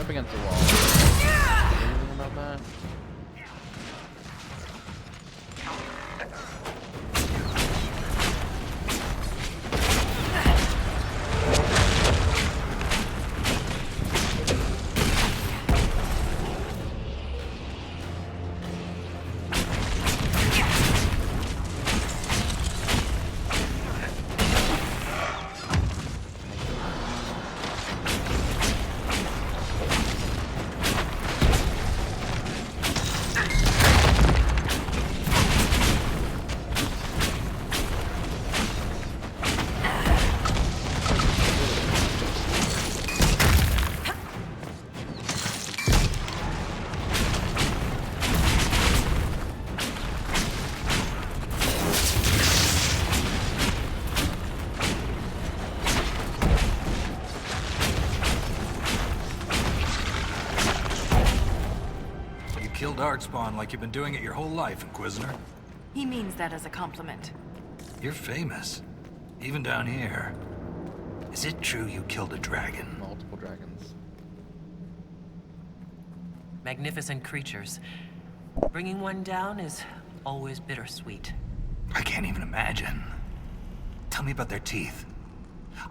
Up against the wall. Anything about that? Kill Darkspawn like you've been doing it your whole life, Inquisitor. He means that as a compliment. You're famous. Even down here. Is it true you killed a dragon? Multiple dragons. Magnificent creatures. Bringing one down is always bittersweet. I can't even imagine. Tell me about their teeth.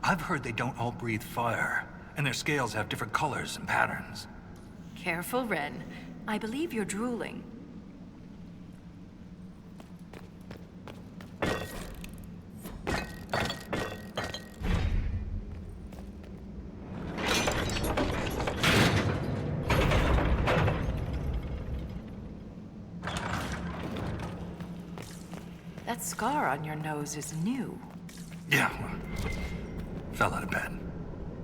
I've heard they don't all breathe fire, and their scales have different colors and patterns. Careful, Ren. I believe you're drooling. That scar on your nose is new. Yeah, fell out of bed.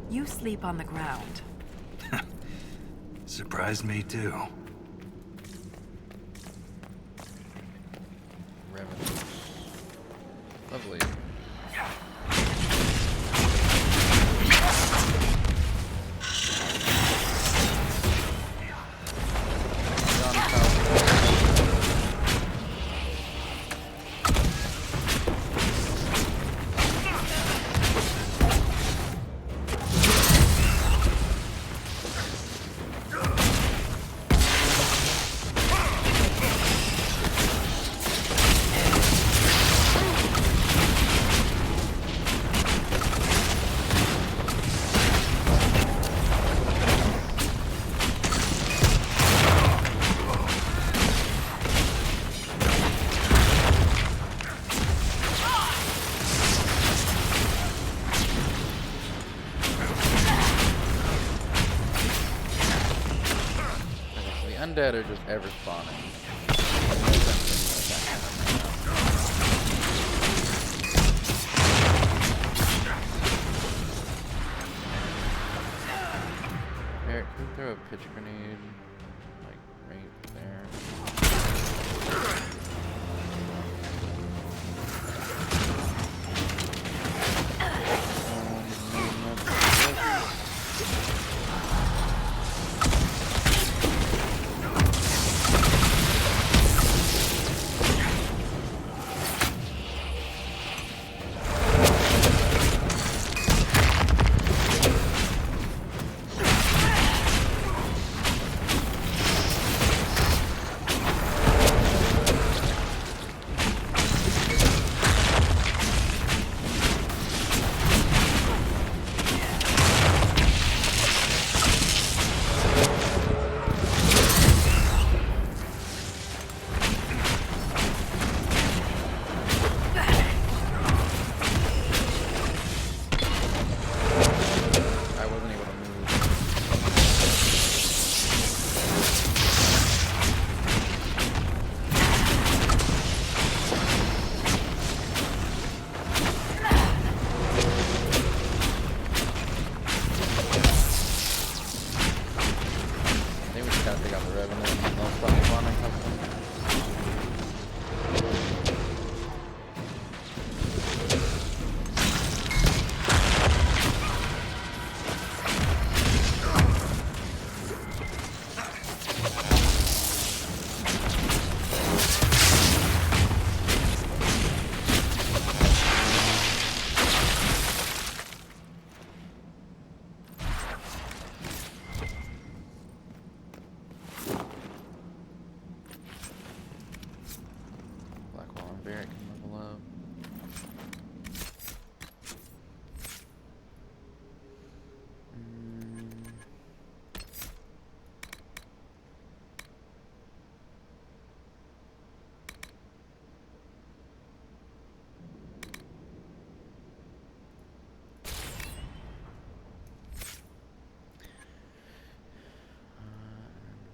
You sleep on the ground. Surprised me too. Revenant. Lovely. Undead are just ever spawning. Eric, can you throw a pitch grenade?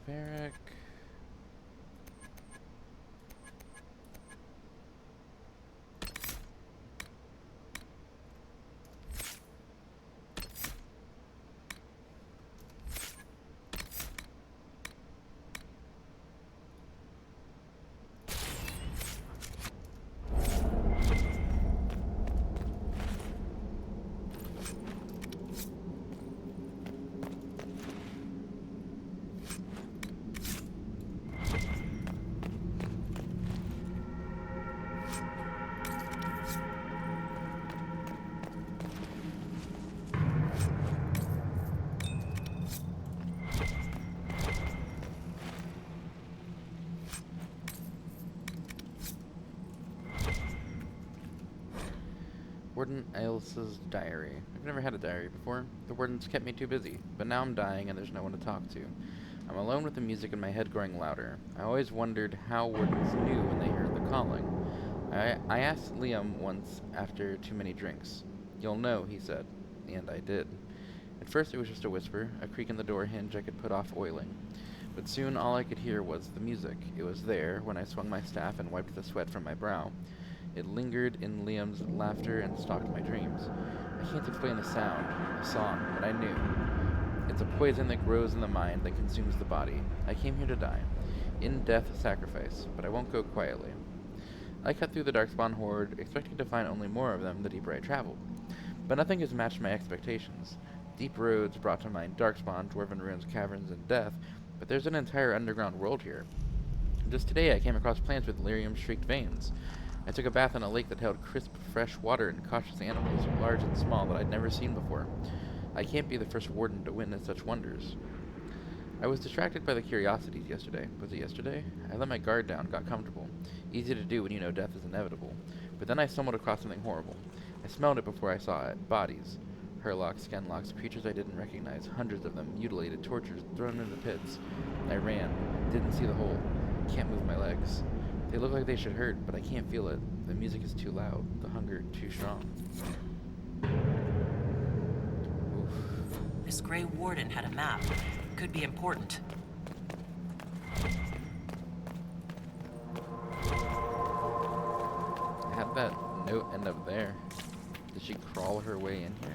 barrack. Warden Ailsa's diary. I've never had a diary before. The warden's kept me too busy, but now I'm dying and there's no one to talk to. I'm alone with the music in my head growing louder. I always wondered how wardens knew when they heard the calling. I asked Liam once after too many drinks. You'll know, he said, and I did. At first it was just a whisper, a creak in the door hinge I could put off oiling. But soon all I could hear was the music. It was there when I swung my staff and wiped the sweat from my brow. It lingered in Liam's laughter and stalked my dreams. I can't explain the sound, a song, but I knew. It's a poison that grows in the mind that consumes the body. I came here to die. In death, sacrifice, but I won't go quietly. I cut through the Darkspawn horde, expecting to find only more of them the deeper I traveled. But nothing has matched my expectations. Deep roads brought to mind Darkspawn, dwarven ruins, caverns, and death, but there's an entire underground world here. Just today I came across plants with lyrium-streaked veins. I took a bath in a lake that held crisp, fresh water and cautious animals, large and small, that I'd never seen before. I can't be the first warden to witness such wonders. I was distracted by the curiosities yesterday. Was it yesterday? I let my guard down, got comfortable. Easy to do when you know death is inevitable. But then I stumbled across something horrible. I smelled it before I saw it. Bodies. Hurlocks, skinlocks, creatures I didn't recognize. Hundreds of them, mutilated, tortured, thrown into pits. I ran. Didn't see the hole. Can't move my legs. They look like they should hurt, but I can't feel it. The music is too loud. The hunger too strong. Oof. This Grey Warden had a map. Could be important. How'd that note end up there? Did she crawl her way in here?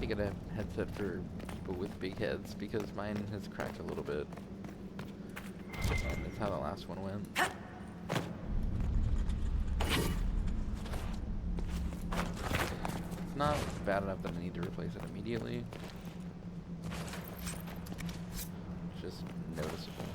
Get a headset for people with big heads because mine has cracked a little bit, and that's how the last one went. It's not bad enough that I need to replace it immediately. It's just noticeable.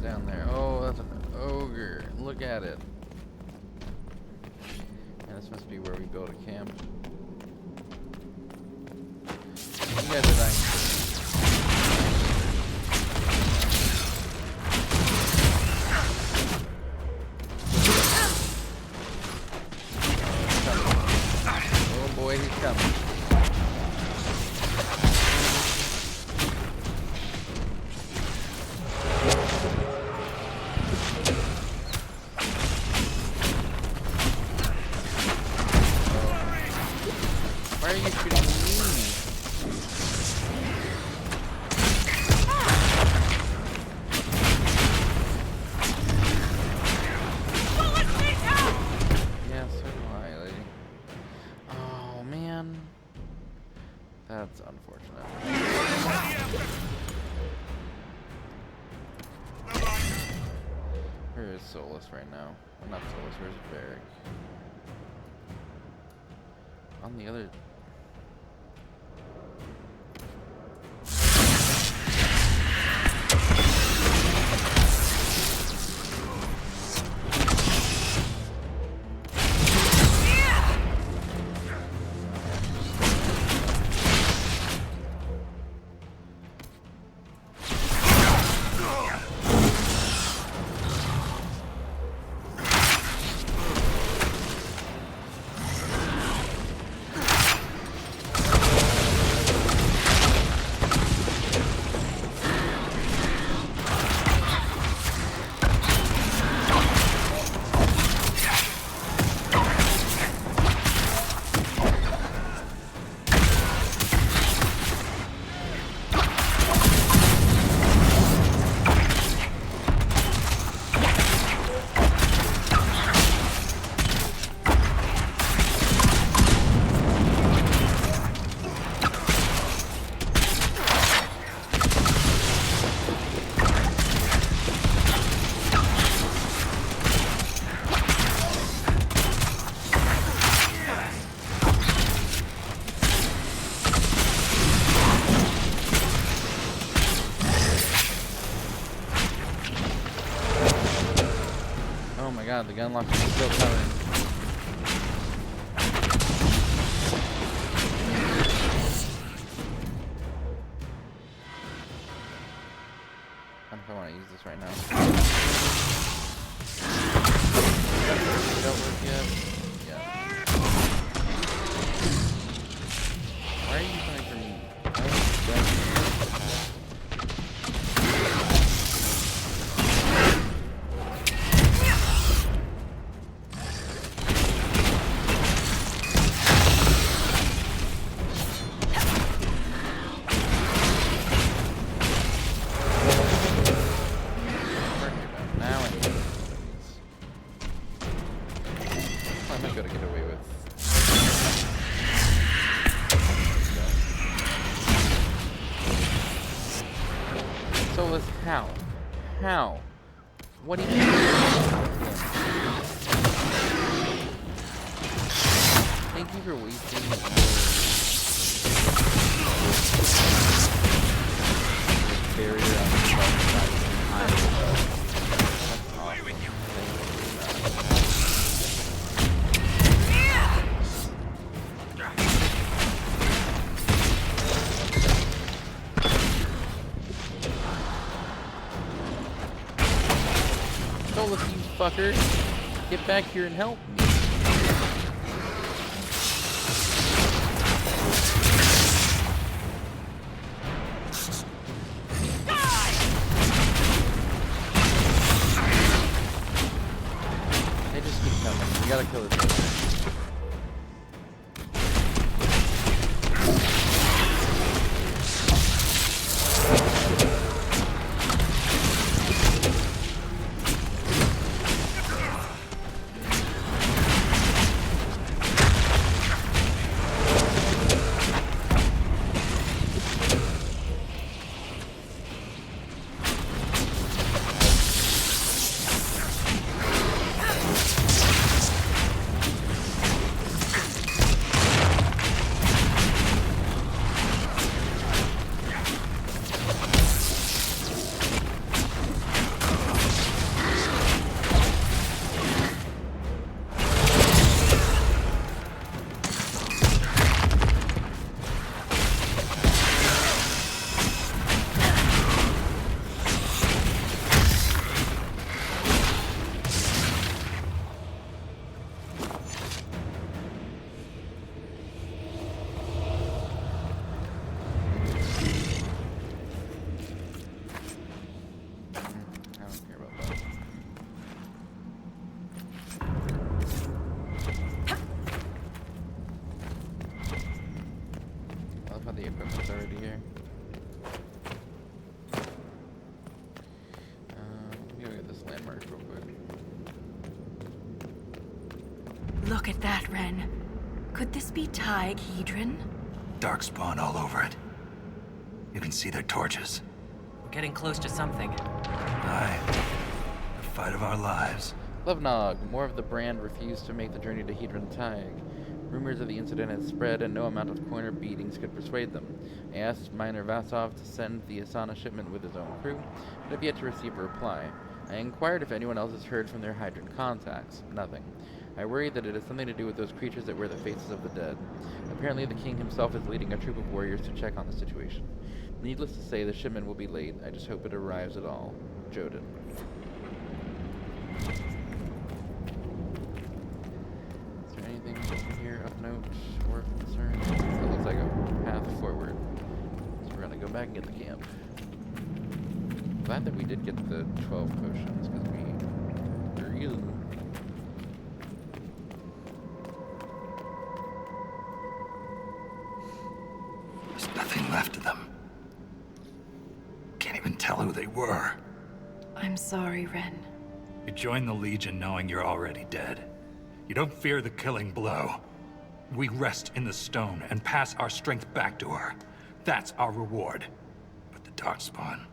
Down there. Oh, that's an ogre. Look at it. And this must be where we build a camp. You guys are dying. Oh boy, he's coming. Solus right now. Well, not Solus, where's Varric? On the other... God, the gun lock is still coming. I don't know if I want to use this right now. Don't work yet. Yeah. Why are you coming for me? How? What do you mean? Thank you for wasting the barrier on the south side of the island. That's awesome. Solus, you fucker. Get back here and help me. They just keep coming. We gotta kill this guy. The equipment's already here. Let me go get this landmark real quick. Look at that, Ren. Could this be Hedron? Darkspawn all over it. You can see their torches. We're getting close to something. Aye. The fight of our lives. Lovenog, more of the brand refused to make the journey to Hedron Tig. Rumors of the incident had spread, and no amount of corner beatings could persuade them. I asked Miner Vasov to send the Asana shipment with his own crew, but have yet to receive a reply. I inquired if anyone else has heard from their Hydran contacts. Nothing. I worry that it has something to do with those creatures that wear the faces of the dead. Apparently the king himself is leading a troop of warriors to check on the situation. Needless to say, the shipment will be late. I just hope it arrives at all. Joden. Is there anything here of note or of concern? It looks like a path forward. So we're gonna go back and get the camp. Glad that we did get the 12 potions, because we're using them. There's nothing left of them. Can't even tell who they were. I'm sorry, Ren. You join the Legion knowing you're already dead. You don't fear the killing blow. We rest in the stone and pass our strength back to her. That's our reward. But the Darkspawn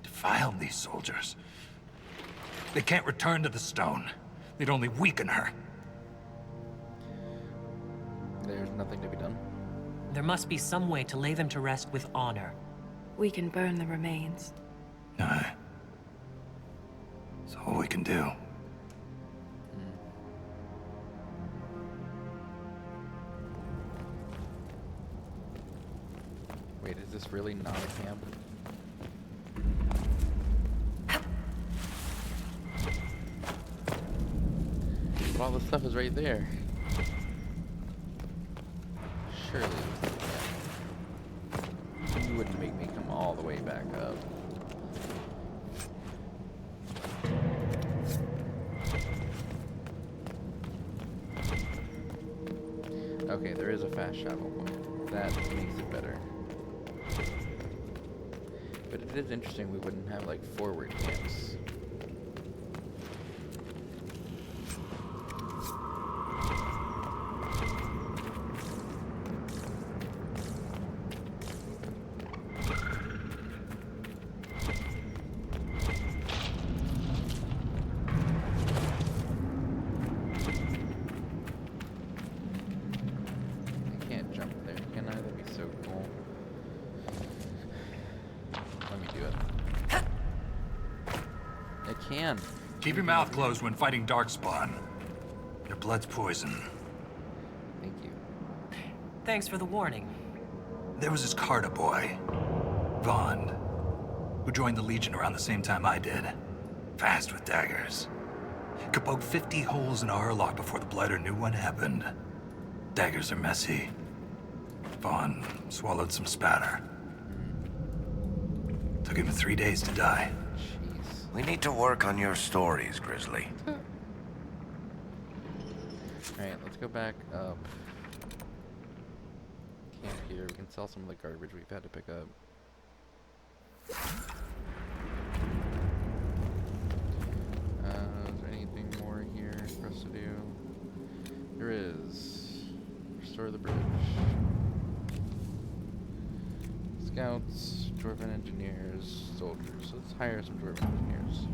defiled these soldiers. They can't return to the stone. They'd only weaken her. There's nothing to be done. There must be some way to lay them to rest with honor. We can burn the remains. Aye. It's all we can do. Wait, is this really not a camp? All the stuff is right there. Surely this is a camp. You wouldn't make me come all the way back up. Okay, there is a fast travel point. That makes it better. But it is interesting we wouldn't have, like, forward camps. Keep your mouth closed when fighting Darkspawn. Your blood's poison. Thank you. Thanks for the warning. There was this Carta boy, Vaughn, who joined the Legion around the same time I did. Fast with daggers. Could poke 50 holes in a hurlock before the Blighter knew what happened. Daggers are messy. Vaughn swallowed some spatter. Took him 3 days to die. We need to work on your stories, Grizzly. Alright, let's go back up. Camp here. We can sell some of the garbage we've had to pick up. Is there anything more here for us to do? There is. Restore the bridge. Scouts, dwarven engineers, soldiers. Let's hire some dwarven engineers.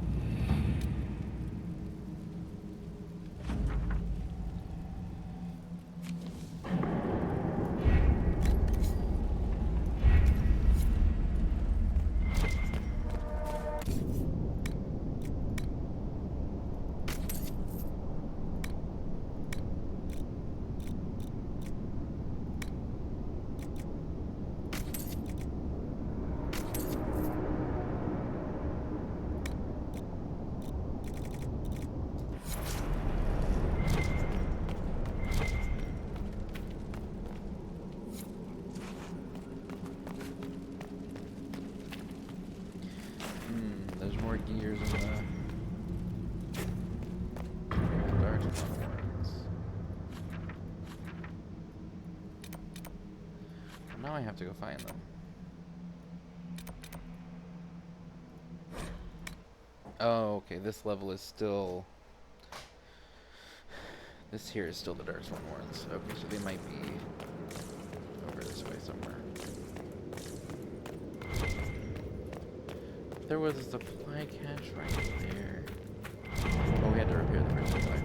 There's more gears in the dark ones. Well, now I have to go find them. Oh, okay, this level is still... This here is still the Darkspawn ones. Okay, so they might be over this way somewhere. There was a supply cache right there. repair the bridge.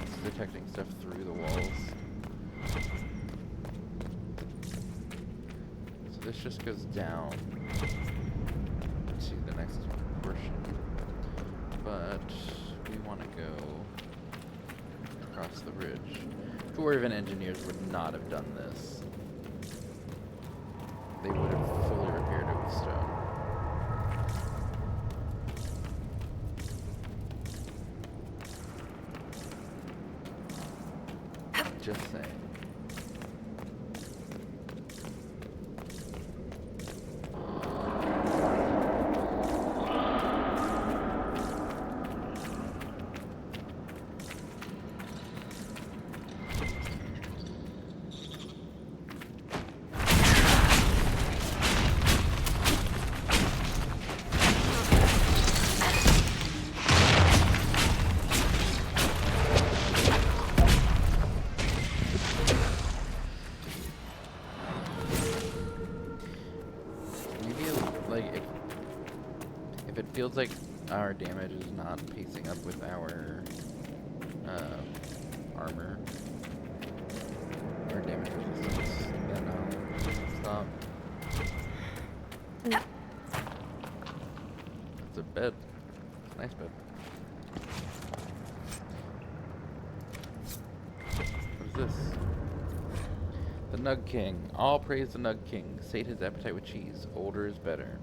It's detecting stuff through the walls. So this just goes down to the next portion. But we want to go across the bridge. Dwarven engineers would not have done this. They would have fully repaired it with stone. Just saying. Feels like our damage is not pacing up with our armor or damage resistance. Then I'll stop. It's a bed. It's a nice bed. What is this? The Nug King. All praise the Nug King. Sate his appetite with cheese. Older is better.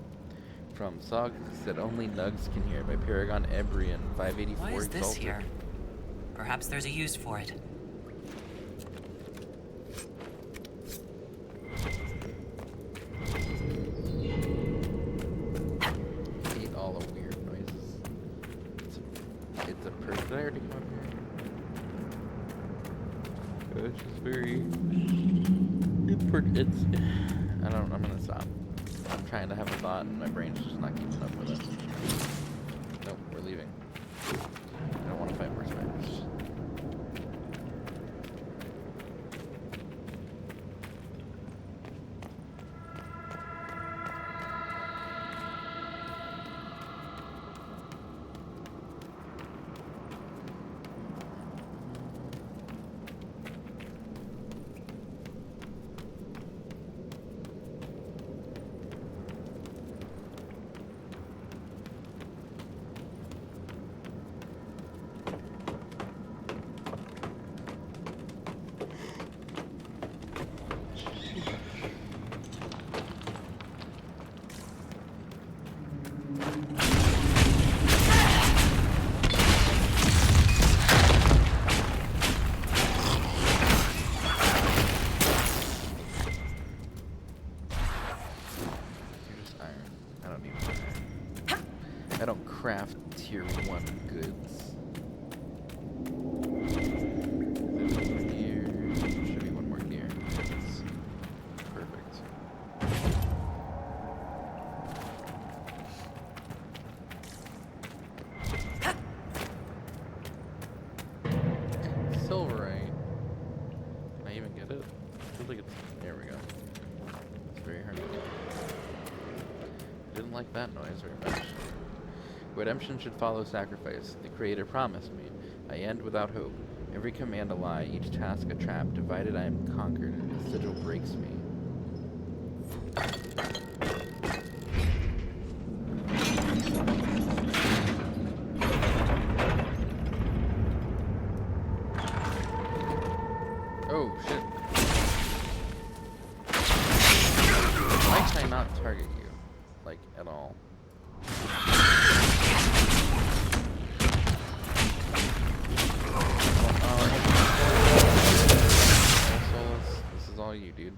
From songs that only Nugs can hear by Paragon Ebrian, 584 Why is this Exalted. here? Perhaps there's a use for it. I hate all the weird noises. It's a person. Did I already come up here? It's just very... I'm gonna stop. I'm trying to have a thought and my brain's just not keeping up with it. Nope, we're leaving. I don't want to fight more spiders. I don't craft tier 1 goods. Here. Should be one more gear. That's perfect. Silverite. Can I even get it? Feels like it's. There we go. It's very hard to get. Didn't like that noise very much. Redemption should follow sacrifice. The Creator promised me. I end without hope. Every command a lie, each task a trap. Divided I am conquered. The sigil breaks me. Oh, shit. Why can I not target you? Like, at all? This is all you, dude.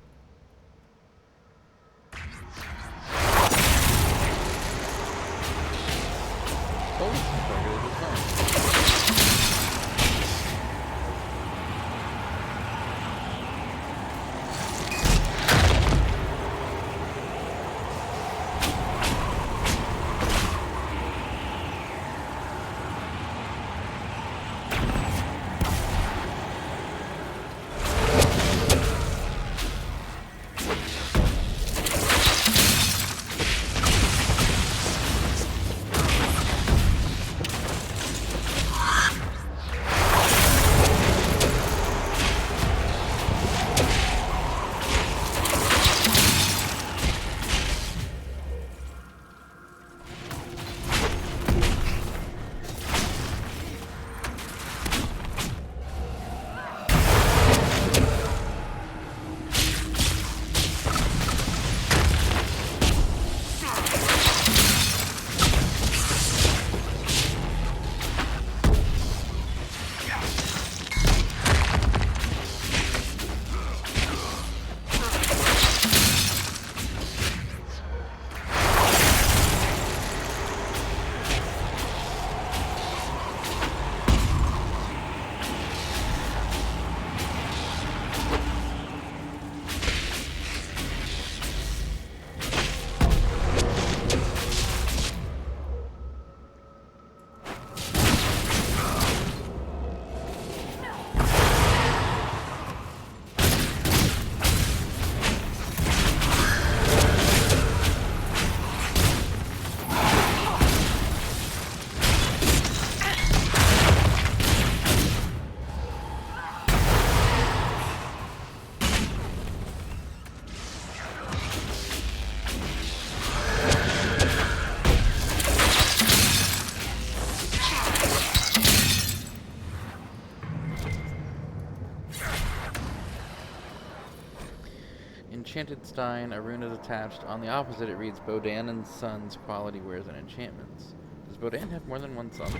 Enchanted Stein, a rune is attached. On the opposite, it reads Bodan and Sons, quality wares and enchantments. Does Bodan have more than one son?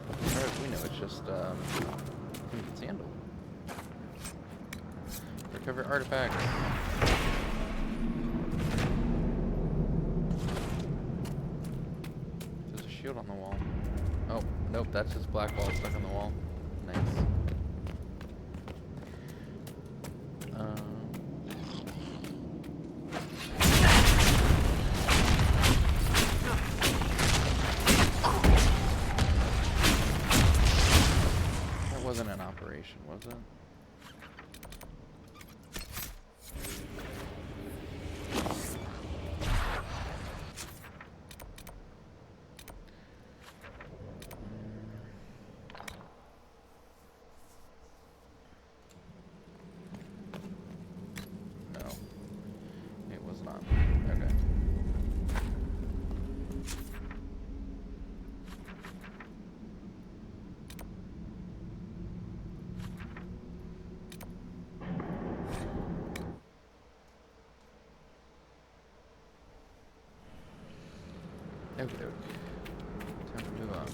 As far as we know, it's just him and Sandal. Recover artifacts. There's a shield on the wall. Oh, nope, that's just black ball stuck on the wall. Nice. That wasn't an operation, was it? Okay, time to move on.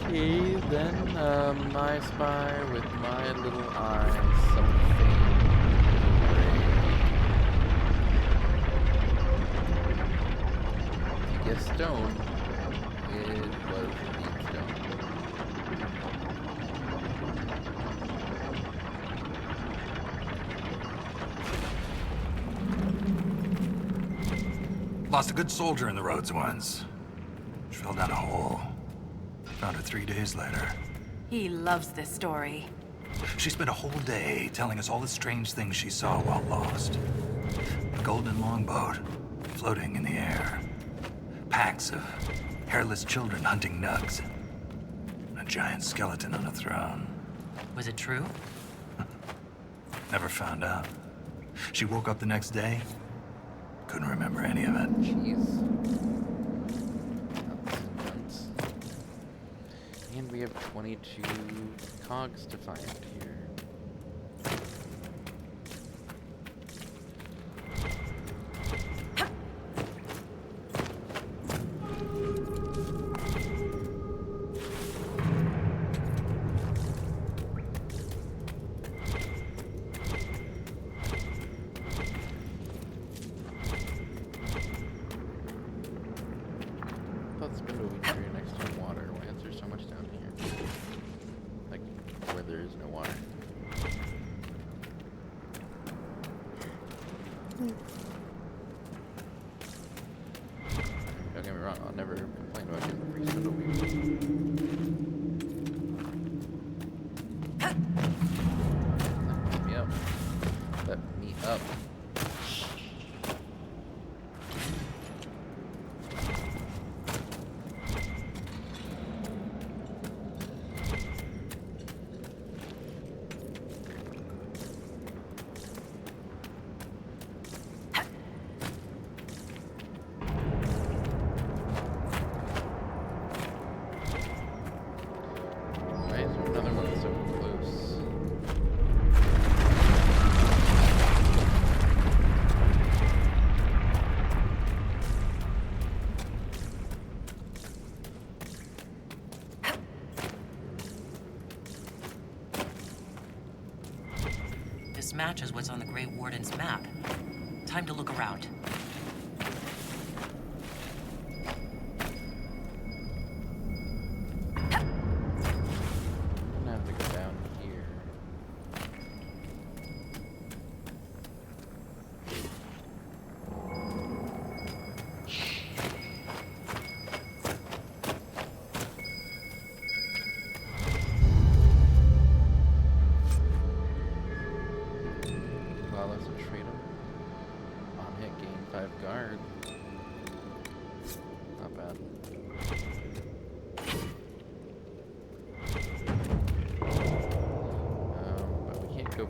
Okay, then I spy with my little eyes something gray. If you guess stone, it was indeed stone. Lost a good soldier in the roads once. She fell down a hole. Found her 3 days later. He loves this story. She spent a whole day telling us all the strange things she saw while lost. A golden longboat floating in the air. Packs of hairless children hunting nugs. A giant skeleton on a throne. Was it true? Never found out. She woke up the next day. Couldn't remember any of it. Jeez. And we have 22 cogs to find here. Don't get me wrong, I'll never complain about getting free spindle weed. Let me up. Let me up. This matches what's on the Grey Warden's map. Time to look around.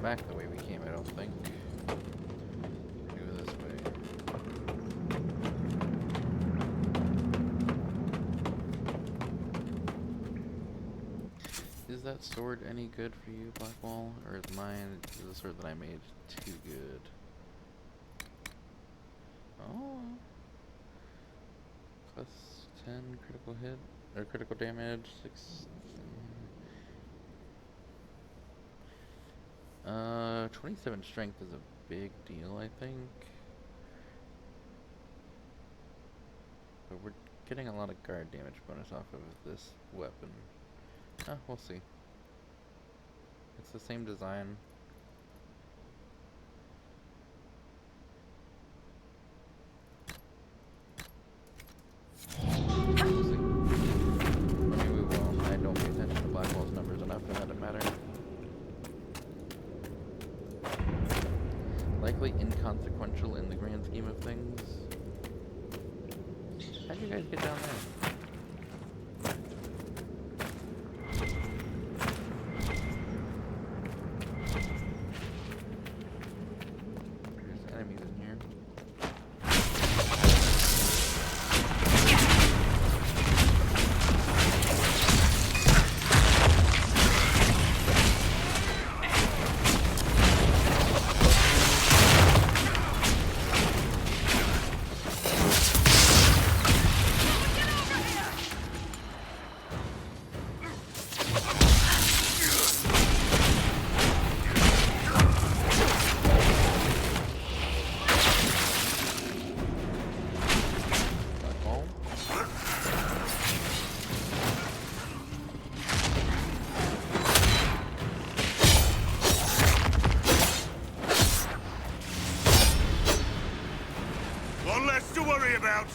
back the way we came, I don't think. Go this way. Is that sword any good for you, Blackwall? Or is mine, is the sword that I made too good? Oh. Plus 10 critical hit, or critical damage, 6... 27 strength is a big deal, I think. But we're getting a lot of guard damage bonus off of this weapon. We'll see. It's the same design. We'll see. Maybe we will. I don't pay attention to Blackwall's numbers enough for that to matter. Likely inconsequential in the grand scheme of things. How'd you guys get down there? There's enemies in here. One less to worry about.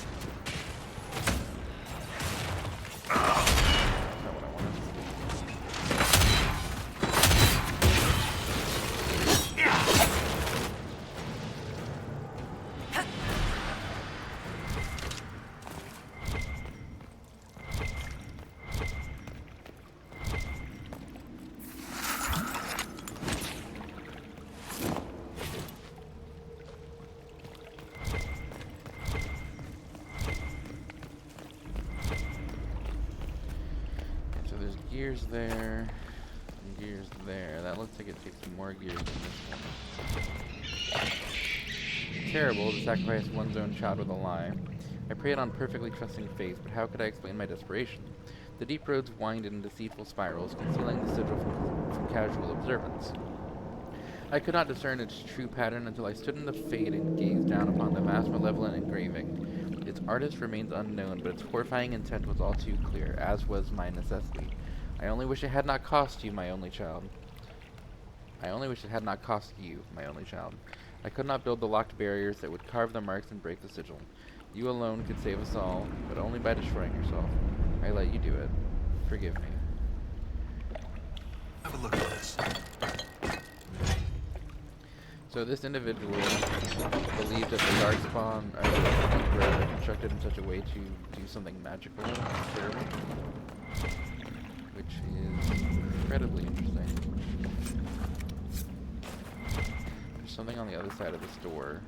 Gears there, and gears there. That looks like it takes more gears than this one. Terrible to sacrifice one's own child with a lie. I prayed on perfectly trusting faith, but how could I explain my desperation? The deep roads wind in deceitful spirals, concealing the sigil from casual observance. I could not discern its true pattern until I stood in the fade and gazed down upon the vast malevolent engraving. Its artist remains unknown, but its horrifying intent was all too clear, as was my necessity. I only wish it had not cost you, my only child. I only wish it had not cost you, my only child. I could not build the locked barriers that would carve the marks and break the sigil. You alone could save us all, but only by destroying yourself. I let you do it. Forgive me. Have a look at this. So this individual believed that the Darkspawn were constructed in such a way to do something magical, terrible, which is incredibly interesting. There's something on the other side of this door.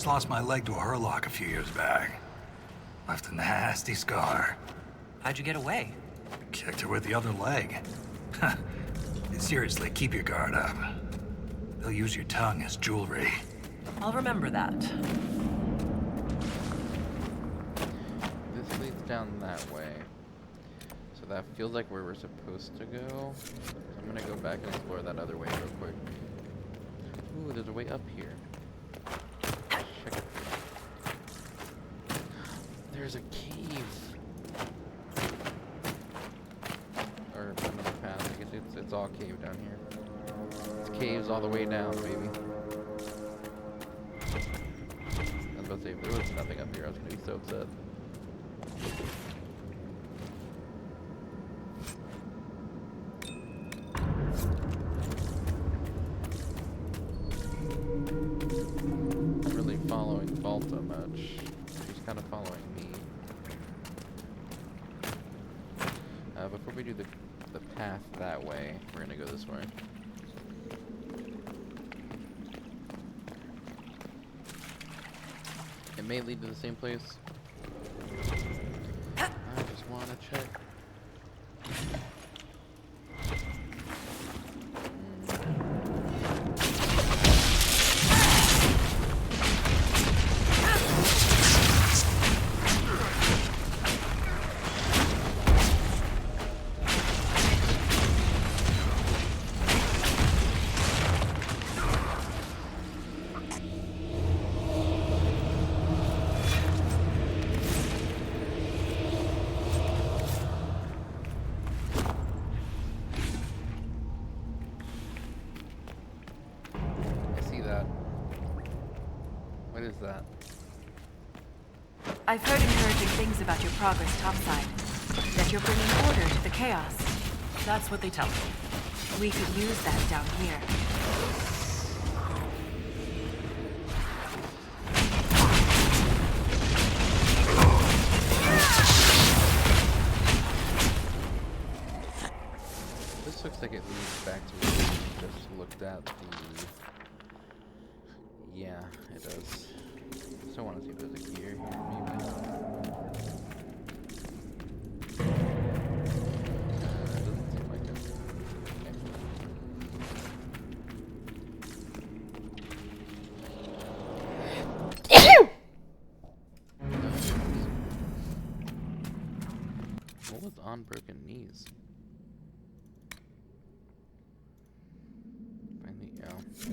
Lost my leg to a hurlock a few years back. Left a nasty scar. How'd you get away? Kicked her with the other leg. Seriously, keep your guard up. They'll use your tongue as jewelry. I'll remember that. This leads down that way. So that feels like where we're supposed to go. So I'm gonna go back and explore that other way real quick. Ooh, there's a way up here. Check it. There's a cave. Or another path. I guess it's all cave down here. It's caves all the way down, baby. I was about to say, if there was nothing up here, I was gonna be so upset. Not really following Valta much. She's kind of following me. Before we do the path that way, we're gonna go this way. It may lead to the same place. I just want to check. What is that? I've heard encouraging things about your progress topside. That you're bringing order to the chaos. That's what they tell me. We could use that down here. This looks like it leads back to where we just looked at the... Yeah, it does. Still want to see if there's a gear here, maybe. Doesn't seem like it. Okay. What was on broken knees? Finally, oh. I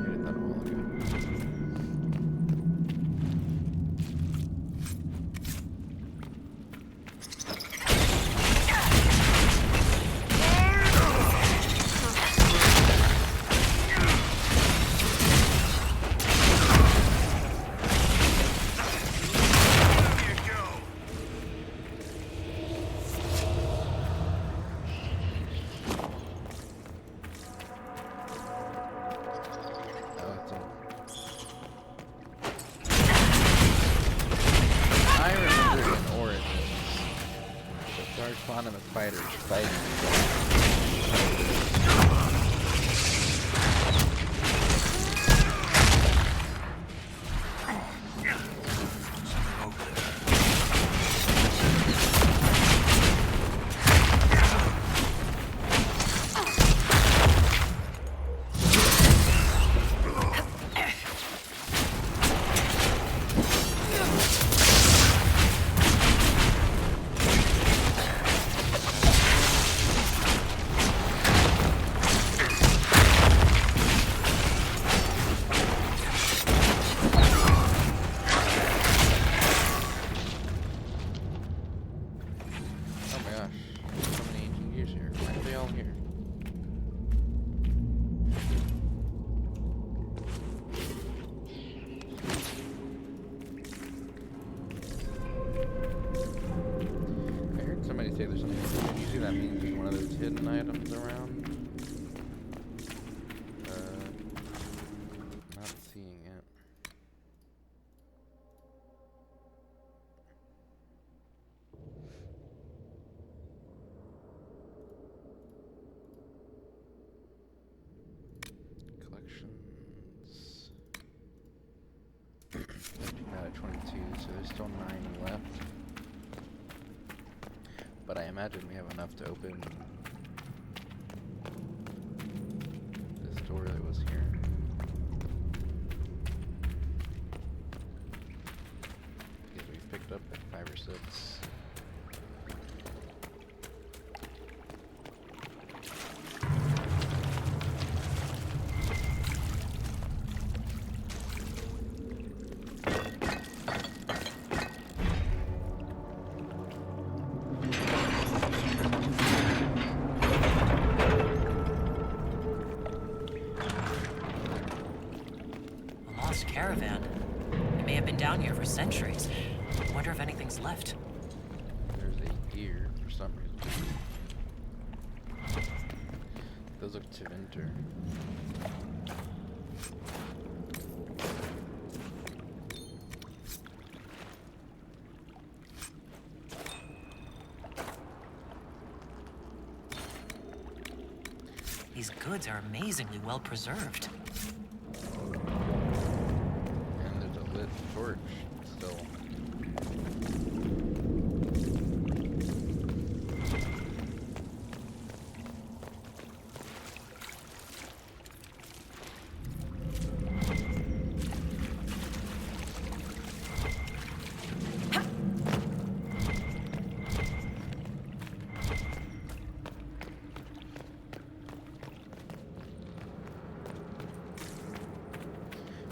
did that a while ago. Spawn and the spiders fighting each say there's something. Usually that means there's one of those hidden items around. Not seeing it. Collections. Got a 22, so there's still 9 left. but I imagine we have enough to open this door that was here. Because we've picked up like 5 or 6. Caravan. It may have been down here for centuries. I wonder if anything's left. There's a gear for some reason. Those look to enter. These goods are amazingly well preserved. Torch still.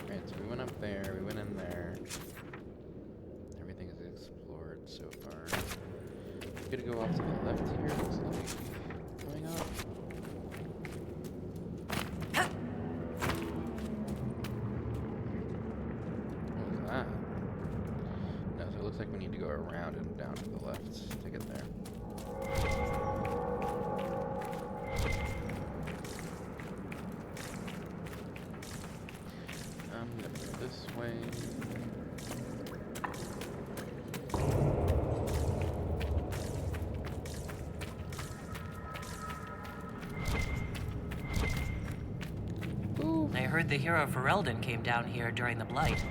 Right, so we went up there, we went in there. Everything is explored so far. We're gonna go off to the left here, looks like. Going up. What was that? No, so it looks like we need to go around and down to the left to get there. I'm gonna go this way. I heard the hero Ferelden came down here during the Blight.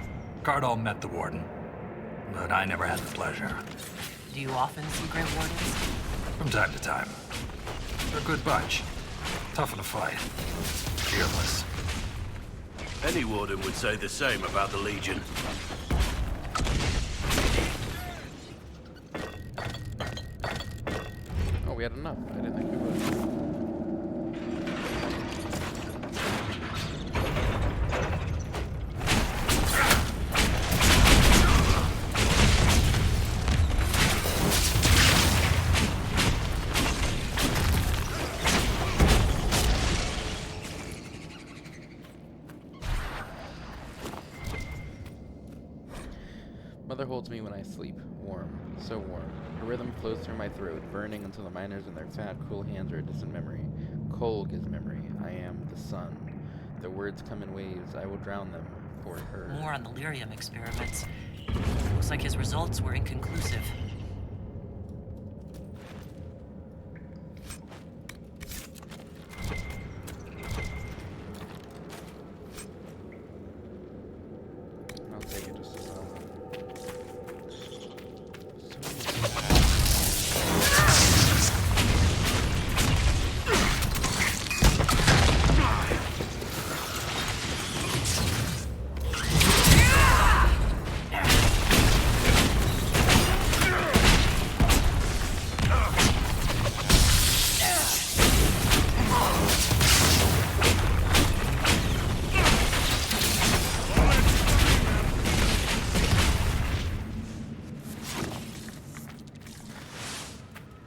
Cardall met the Warden, but I never had the pleasure. Do you often see Grey Wardens? From time to time. They're a good bunch. Tough in a fight. Fearless. Any warden would say the same about the Legion. Oh, we had enough. I didn't think we would. Mother holds me when I sleep, warm, so warm. Her rhythm flows through my throat, burning until the miners in their fat, cool hands are a distant memory. Cold is memory. I am the sun. The words come in waves. I will drown them for her. More on the lyrium experiments. Looks like his results were inconclusive. I'll take it just a moment.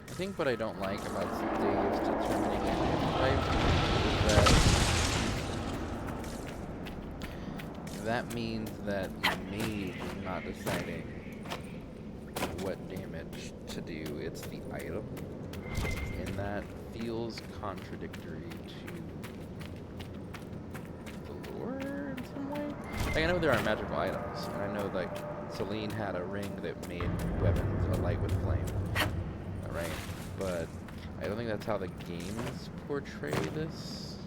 I think what I don't like about Dave's determining an type is that means that the mage is not deciding what damage to do, it's the item. And that feels contradictory to the lore in some way. Like, I know there are magical items, and I know like Celine had a ring that made weapons alight with flame. Right, but I don't think that's how the games portray this.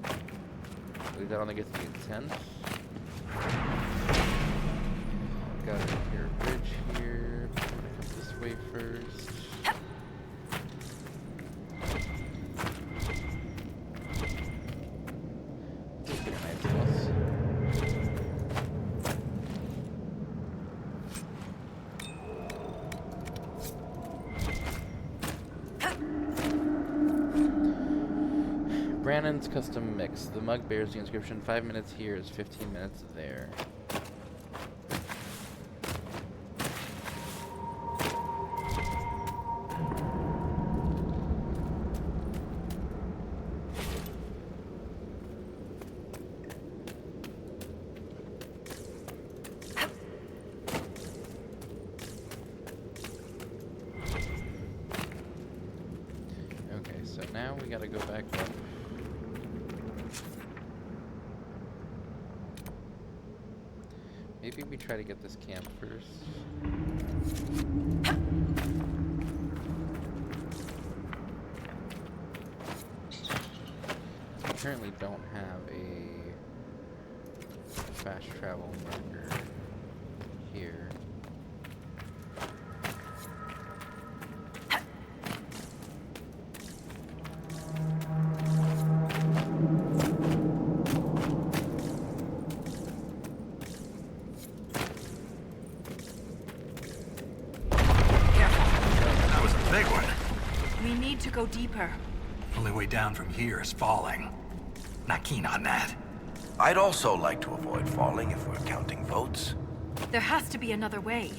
At least I don't think it's the intent. Got a bridge here. I'm gonna come this way first. This is pretty nice of us. Brandon's custom mix. The mug bears the inscription 5 minutes here is 15 minutes there. Okay, so now we gotta go back up. Maybe we try to get this camp first. We currently don't have a fast travel marker here. Big one. We need to go deeper. Only way down from here is falling. Not keen on that. I'd also like to avoid falling if we're counting votes. There has to be another way.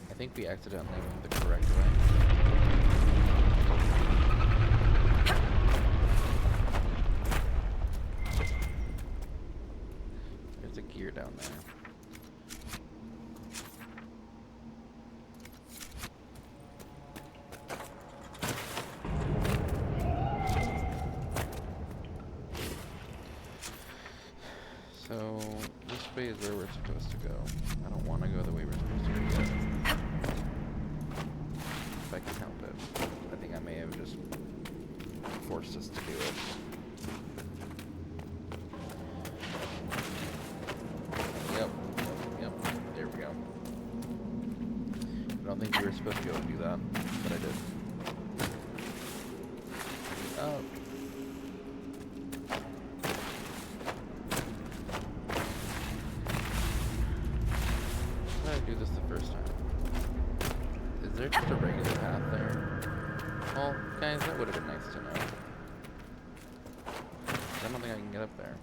I think we accidentally went the correct way. There's a gear down there. So, this way is where we're supposed to go. I don't want to go the way we're supposed to go yet. If I can help it. I think I may have just forced us to do it. Yep, there we go. I don't think we were supposed to be able to do that, but I did. Oh. How did I do this the first time? Is there just a regular path there? Well, guys, that would have been nice to know. I don't think I can get up there.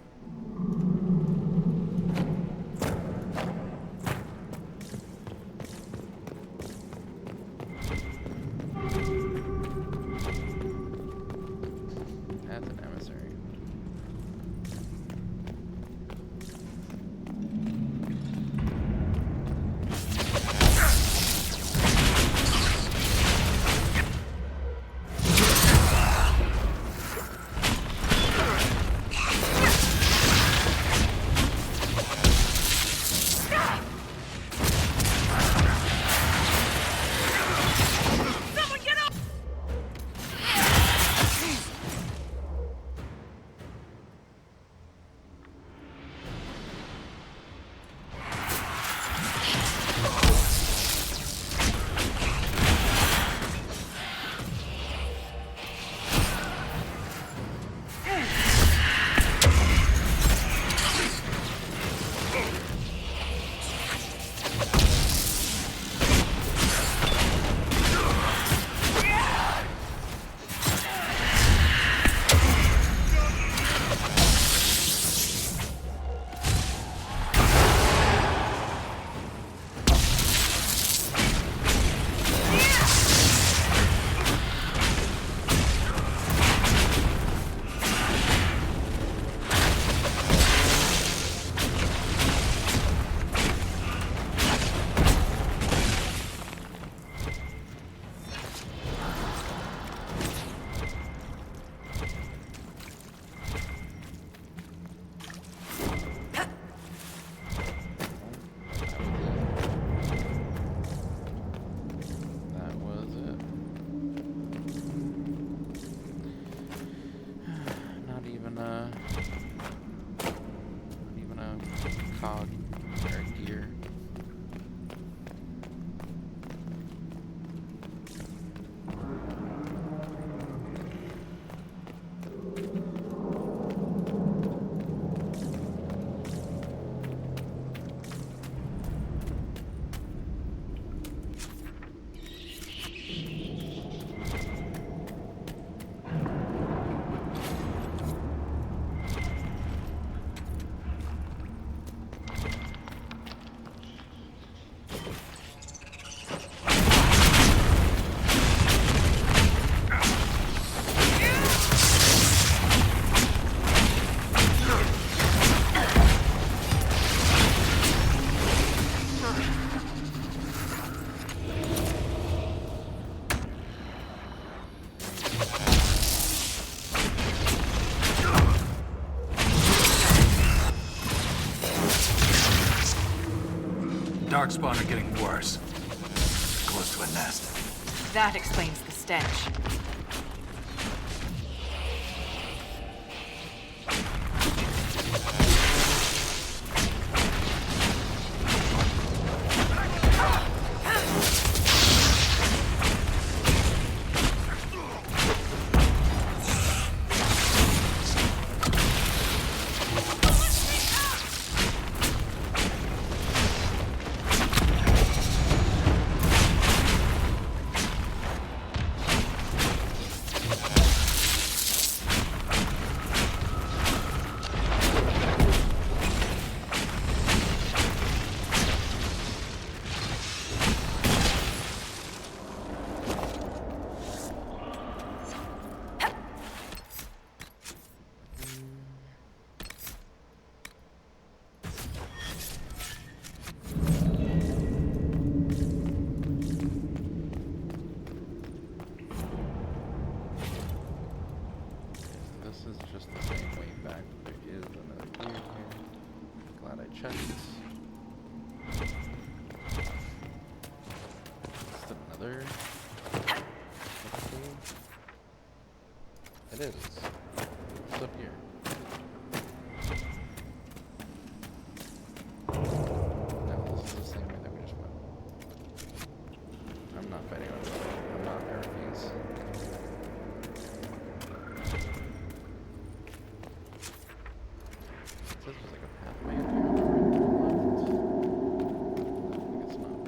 That's an emissary. darkspawn are getting worse. Close to a nest. That explains the stench. This is just the same way back, but there is another gear here. Glad I checked. Is it another? It is. It's up here. No, this is the same way that we just went. I'm not fighting on this. I'm not. I refuse. This was like a pathway in here. No, I guess not. Okay.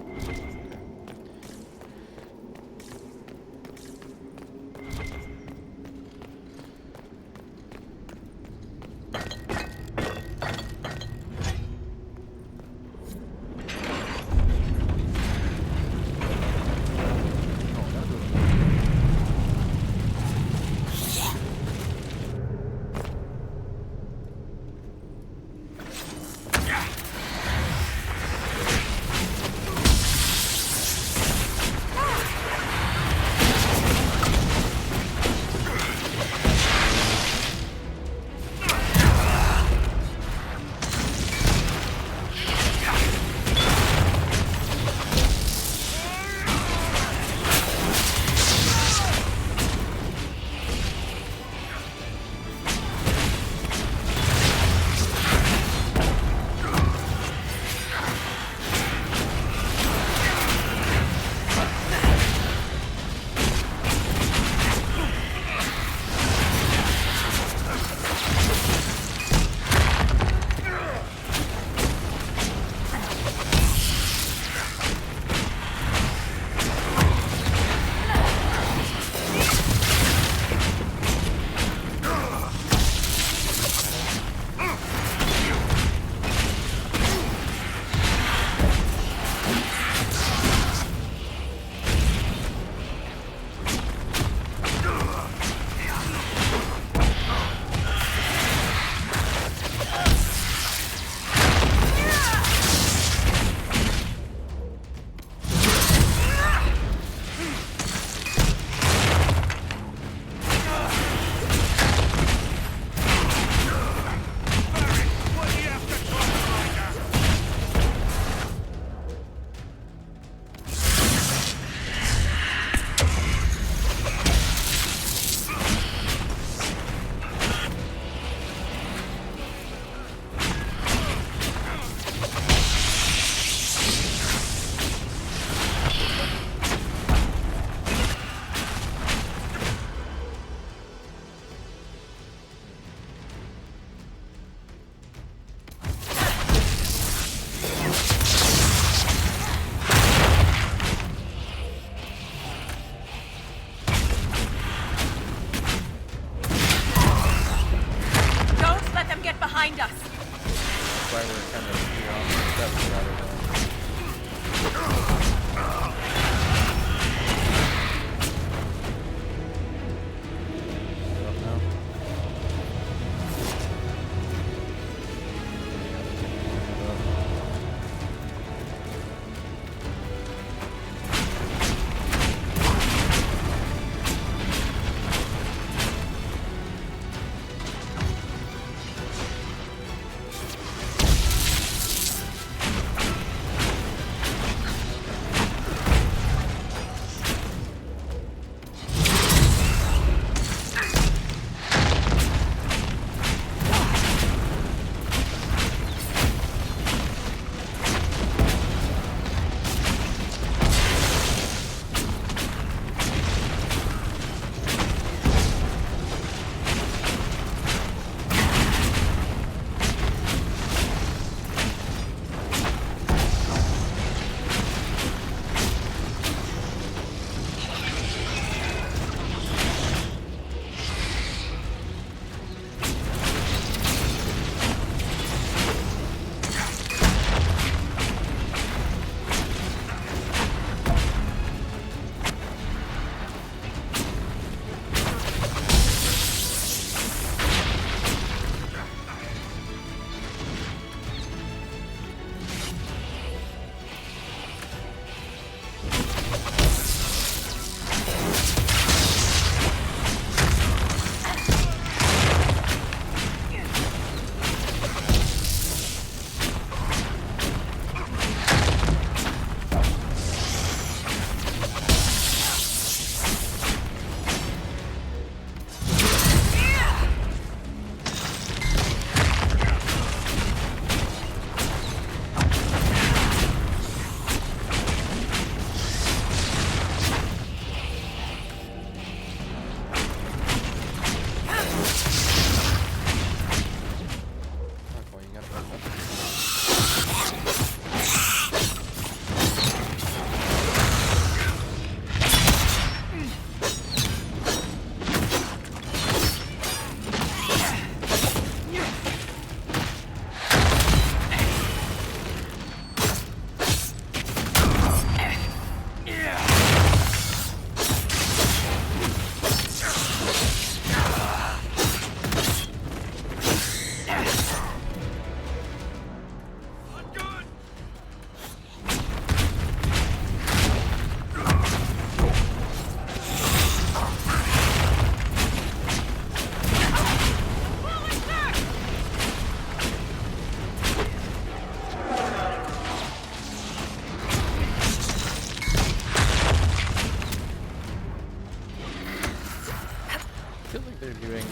they're doing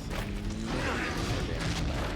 some more damage than that.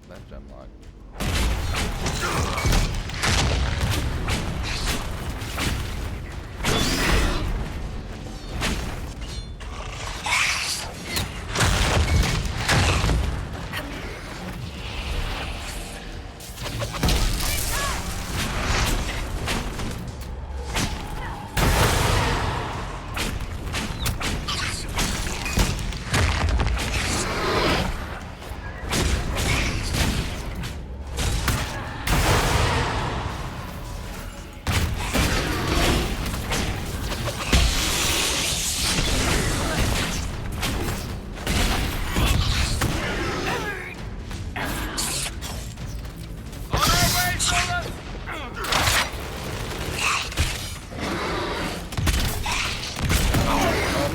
that gem log.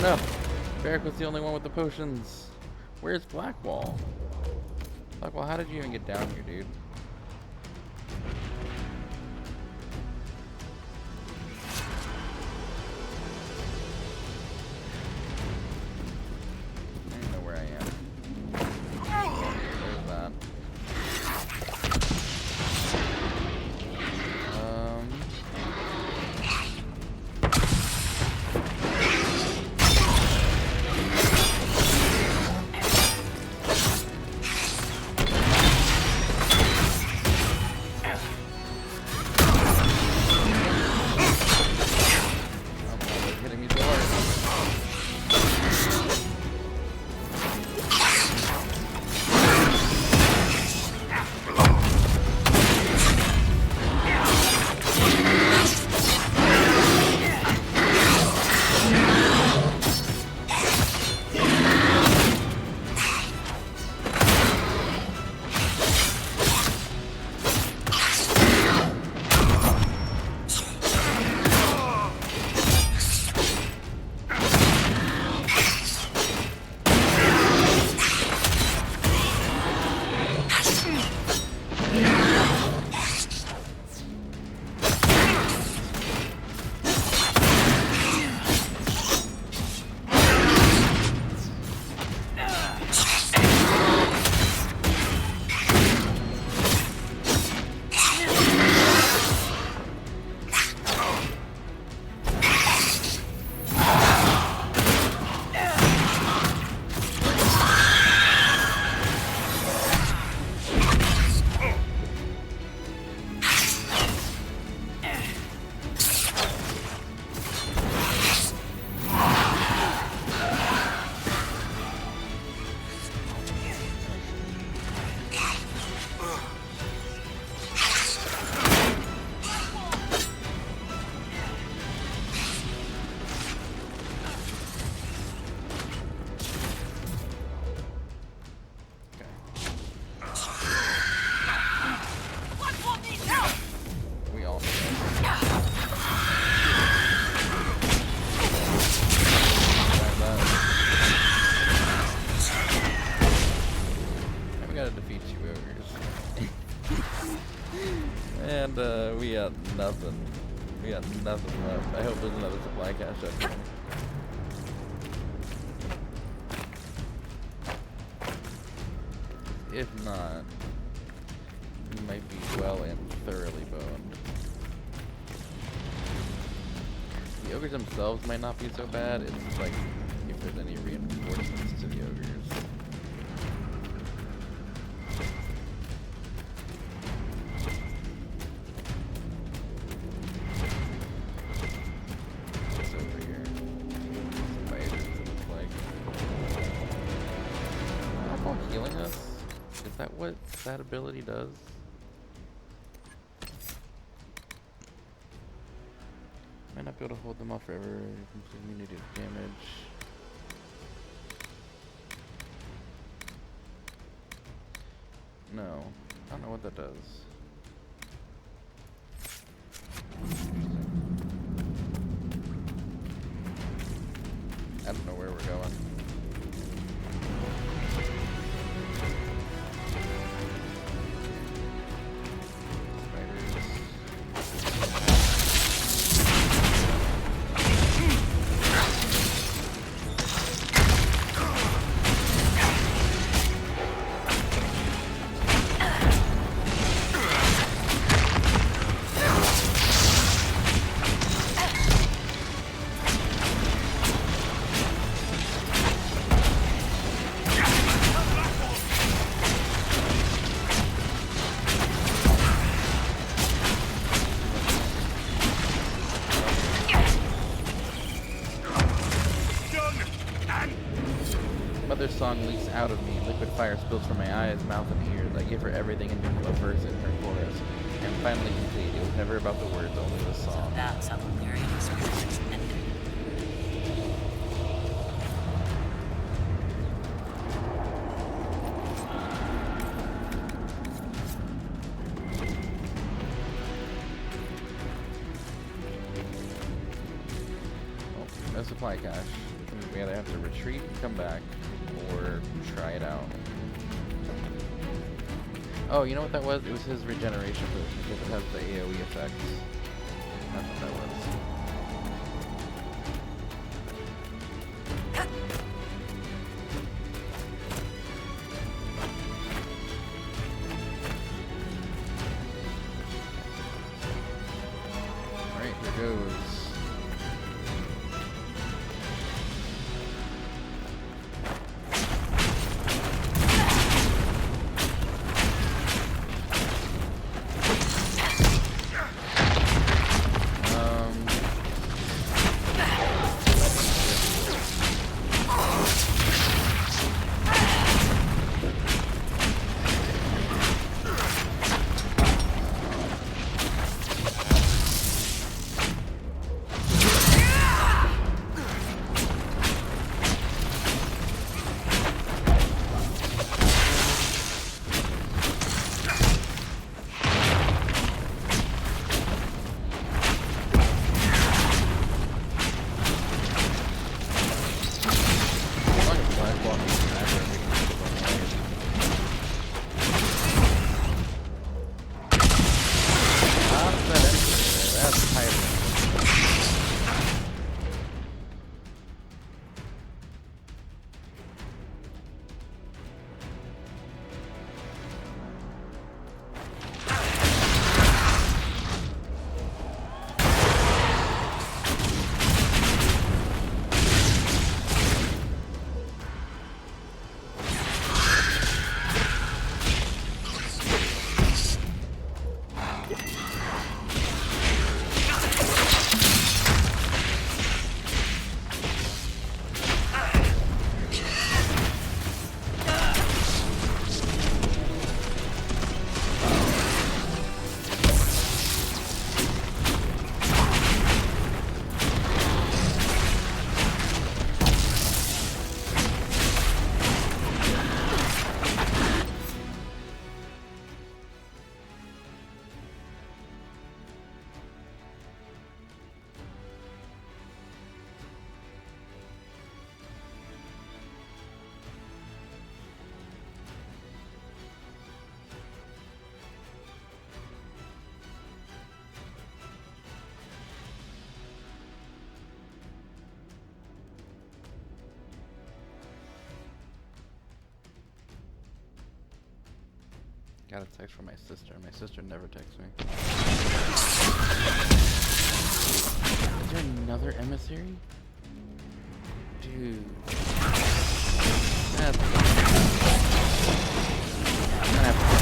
No, Barrick was the only one with the potions. Where's Blackwall? Blackwall, how did you even get down here, dude? I don't know where I am. There's that. And we got nothing. We got nothing left. I hope there's another supply cache up here. If not, we might be well and thoroughly boned. The ogres themselves might not be so bad. It's like if there's any reinforcements to the ogres. What that ability does? Might not be able to hold them off forever. Immunity to damage. No, I don't know what that does. I don't know where we're going. song leaks out of me. Liquid fire spills from my eyes, mouth, and ears. I give her everything and become a verse in her chorus. I am finally complete. It was never about the words, only the song. That's how the lyrium experience ended. Oh, no supply cache. Which means we either have to retreat and come back, or try it out. Oh, you know what that was? It was his regeneration potion, because it has the AoE effects. That's what that was. Alright, here goes. Got a text from my sister. My sister never texts me. Is there another emissary? Dude. That's... I'm gonna have to...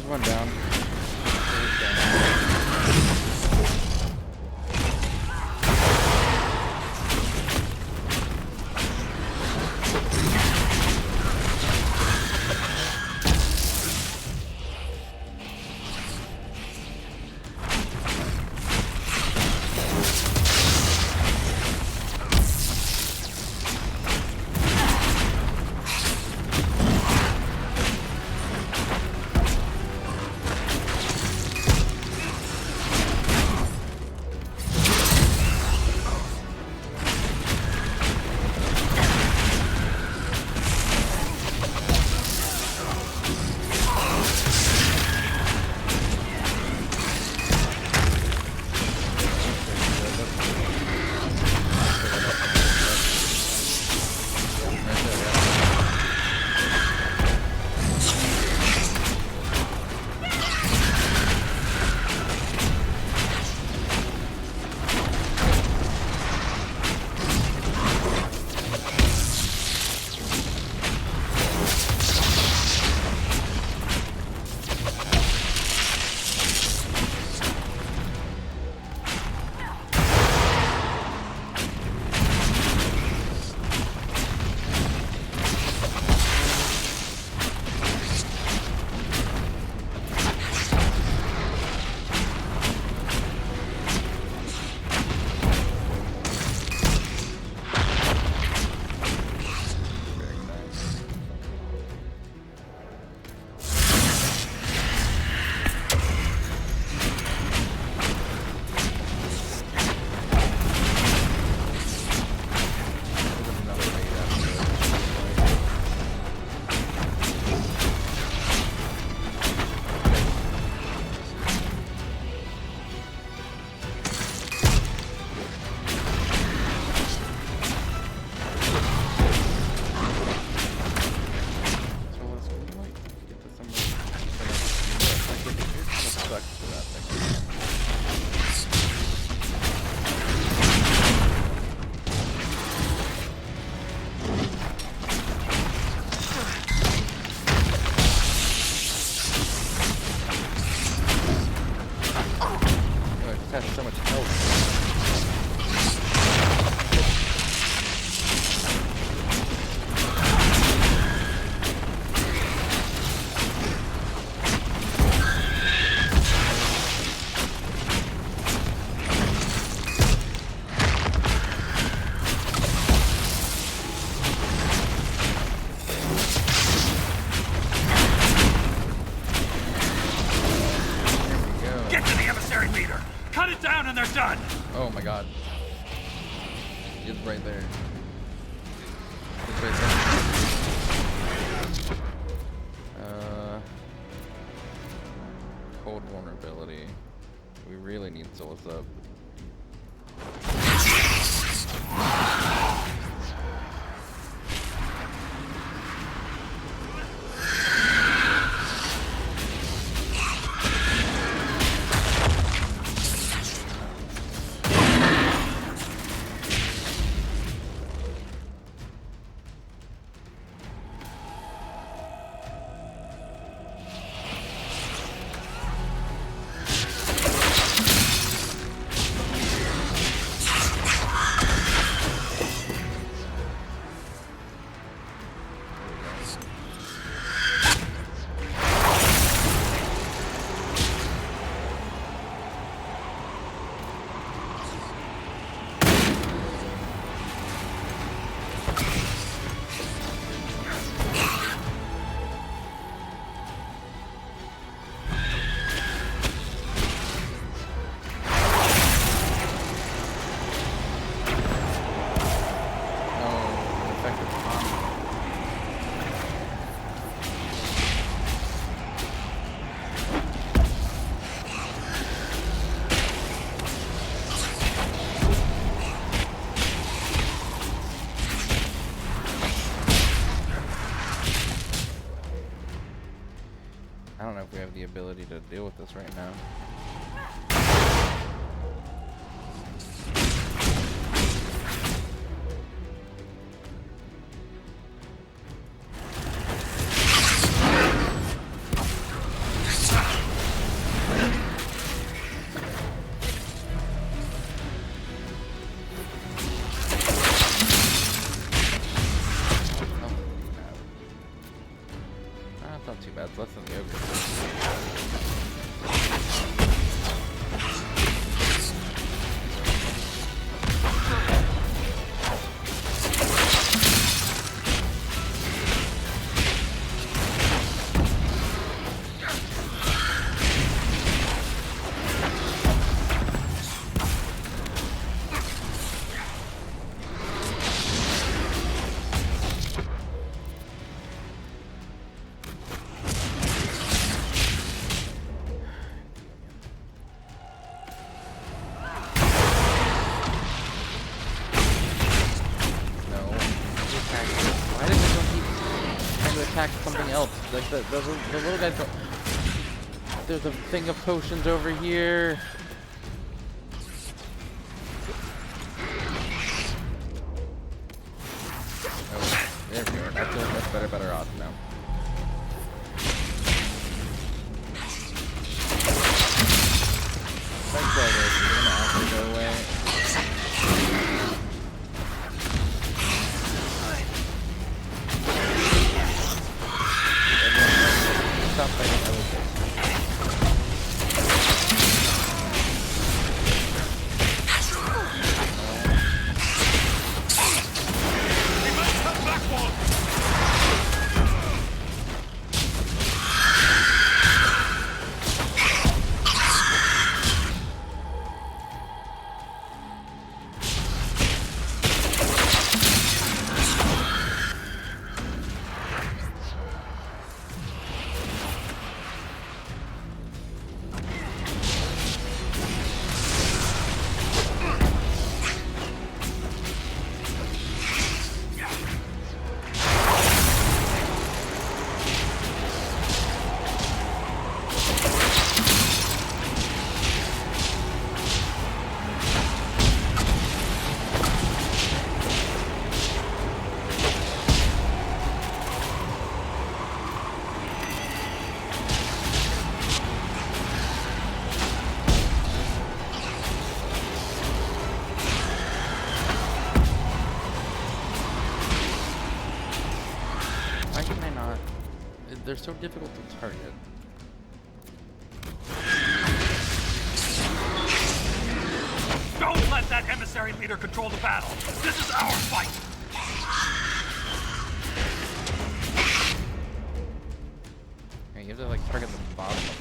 There's one down. Oh my god. It's right there. It's right there. Cold vulnerability. We really need Solus up. I don't know if we have the ability to deal with this right now. That's not too bad. It's less than the ogre. Attack something else. Like the little guys don't... There's a thing of potions over here. Oh, there we go. That's better odds now. Thanks, We're gonna actually go away. Stop fighting other things. They're so difficult to target. Don't let that emissary leader control the battle. This is our fight. Yeah, you have to like target the bottom of them.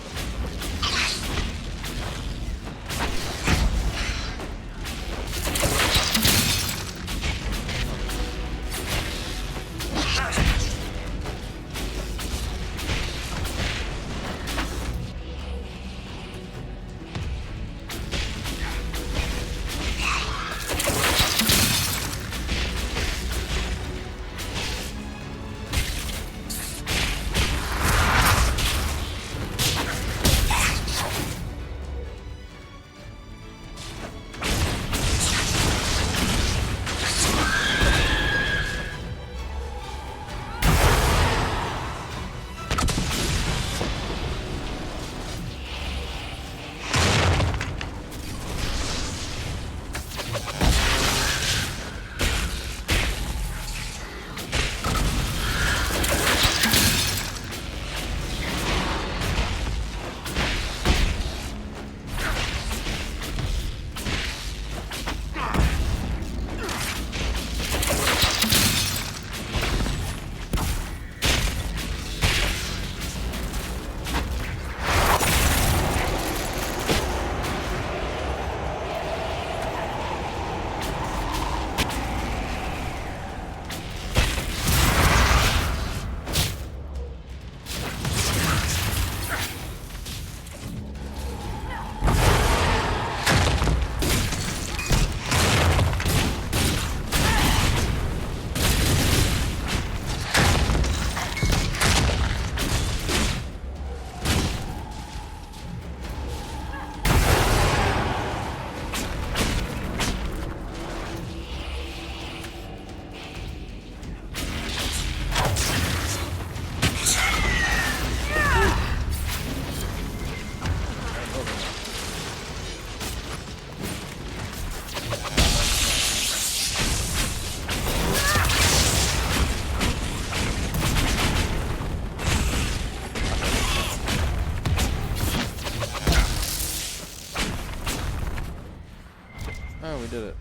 did it.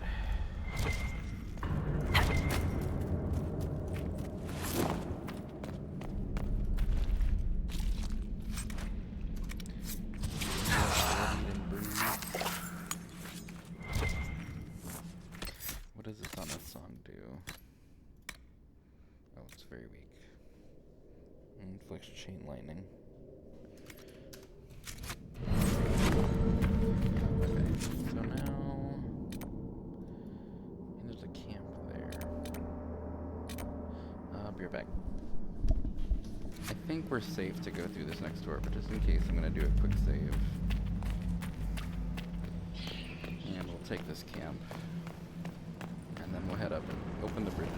What does this on this song do? Oh, it's very weak. Inflicts chain lightning. Okay, so now there's a camp there. I'll be right back. I think we're safe to go through this next door, but just in case, I'm gonna do a quick save. And we'll take this camp. And then we'll head up and open the bridges.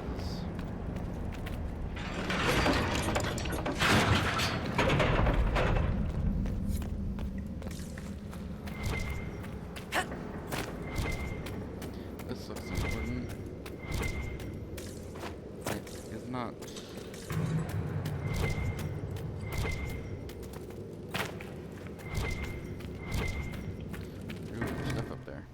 This looks important. It is not. Ooh, there's stuff up there.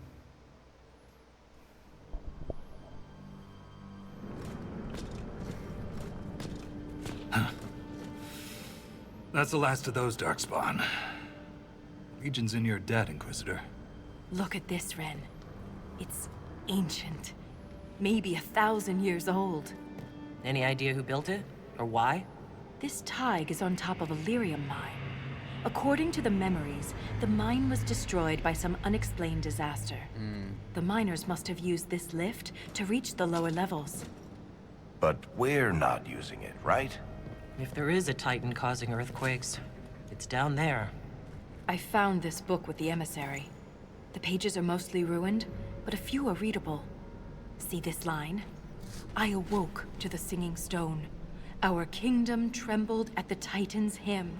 That's the last of those, Darkspawn. Legion's in your debt, Inquisitor. Look at this, Ren. It's ancient. Maybe 1,000 years old. Any idea who built it? Or why? This Tig is on top of a lyrium mine. According to the memories, the mine was destroyed by some unexplained disaster. The miners must have used this lift to reach the lower levels. But we're not using it, right? If there is a Titan causing earthquakes, it's down there. I found this book with the emissary. The pages are mostly ruined, but a few are readable. See this line? I awoke to the singing stone. Our kingdom trembled at the Titan's hymn.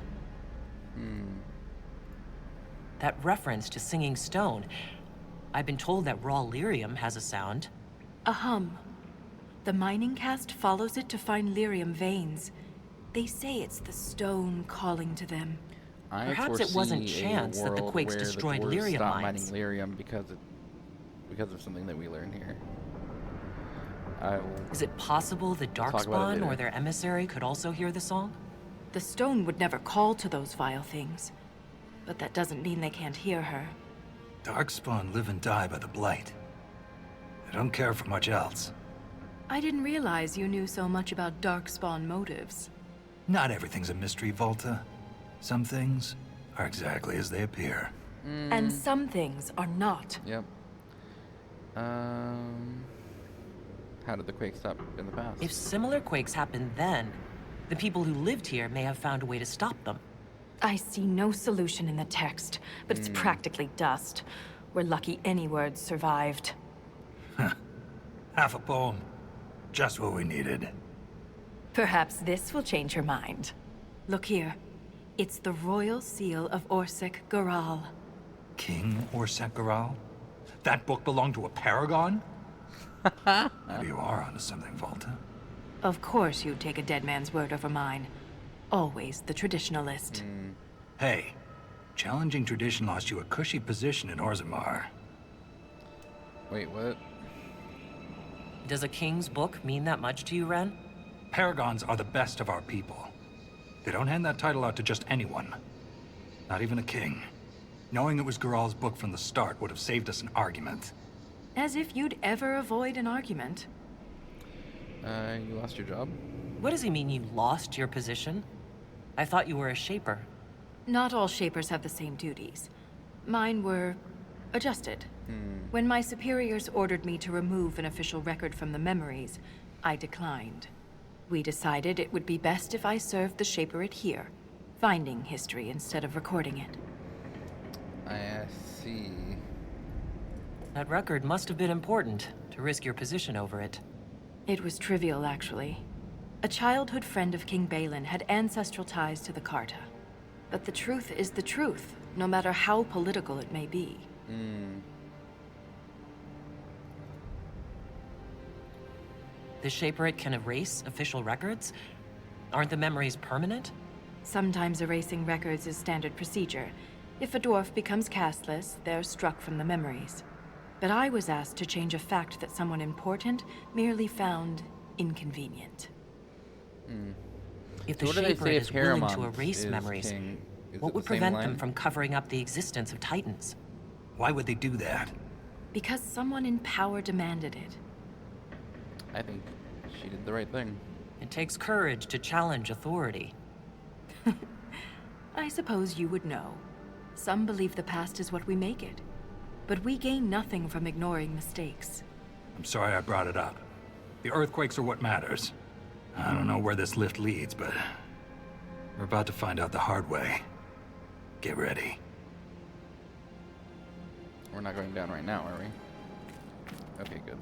That reference to singing stone. I've been told that raw lyrium has a sound. A hum. The mining cast follows it to find lyrium veins. They say it's the stone calling to them. Perhaps it wasn't chance that the quakes destroyed lyrium stop mines. mining lyrium because of something that we learned here. Is it possible the talk about it Darkspawn later. or their emissary could also hear the song? The stone would never call to those vile things. But that doesn't mean they can't hear her. Darkspawn live and die by the Blight. They don't care for much else. I didn't realize you knew so much about Darkspawn motives. Not everything's a mystery, Valta. Some things are exactly as they appear. And some things are not. Yep. How did the quake stop in the past? If similar quakes happened then, the people who lived here may have found a way to stop them. I see no solution in the text, but it's practically dust. We're lucky any words survived. Half a poem. Just what we needed. Perhaps this will change your mind. Look here. It's the royal seal of Orsec Garal. King Orsec Garal? That book belonged to a paragon? Maybe you are onto something, Valta. Of course you'd take a dead man's word over mine. Always the traditionalist. Hey, challenging tradition lost you a cushy position in Orzammar. Wait, what? Does a king's book mean that much to you, Ren? Paragons are the best of our people. They don't hand that title out to just anyone. Not even a king. Knowing it was Garal's book from the start would have saved us an argument. As if you'd ever avoid an argument. You lost your job? What does he mean you lost your position? I thought you were a Shaper. Not all Shapers have the same duties. Mine were adjusted. When my superiors ordered me to remove an official record from the memories, I declined. We decided it would be best if I served the Shaperate here, finding history instead of recording it. I see. That record must have been important to risk your position over it. It was trivial, actually. A childhood friend of King Balin had ancestral ties to the Carta. But the truth is the truth, no matter how political it may be. The Shaperate can erase official records? Aren't the memories permanent? Sometimes erasing records is standard procedure. If a dwarf becomes casteless, they're struck from the memories. But I was asked to change a fact that someone important merely found inconvenient. If So the what do they Shaper say if is willing to Paramount erase is memories, king? Is what it would the same prevent line? them from covering up the existence of Titans? Why would they do that? Because someone in power demanded it. I think she did the right thing. It takes courage to challenge authority. I suppose you would know. Some believe the past is what we make it. But we gain nothing from ignoring mistakes. I'm sorry I brought it up. The earthquakes are what matters. I don't know where this lift leads, but we're about to find out the hard way. Get ready. We're not going down right now, are we? Okay, good.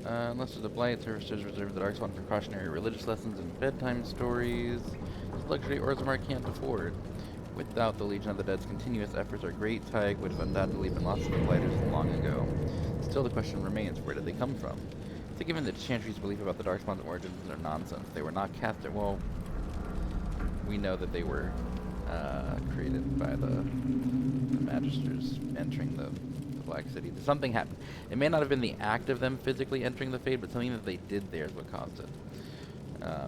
Unless there's a blight, services reserve the Darkspawn for cautionary religious lessons and bedtime stories. This luxury Orzammar can't afford. Without the Legion of the Dead's continuous efforts, our great Tig would have undoubtedly been lost to the blighters long ago. Still, the question remains, where did they come from? So given that Chantry's belief about the Darkspawn's origins are nonsense, they were not cast at, well, we know that they were created by the Magisters entering the Black City. Something happened. It may not have been the act of them physically entering the Fade, but something that they did there is what caused it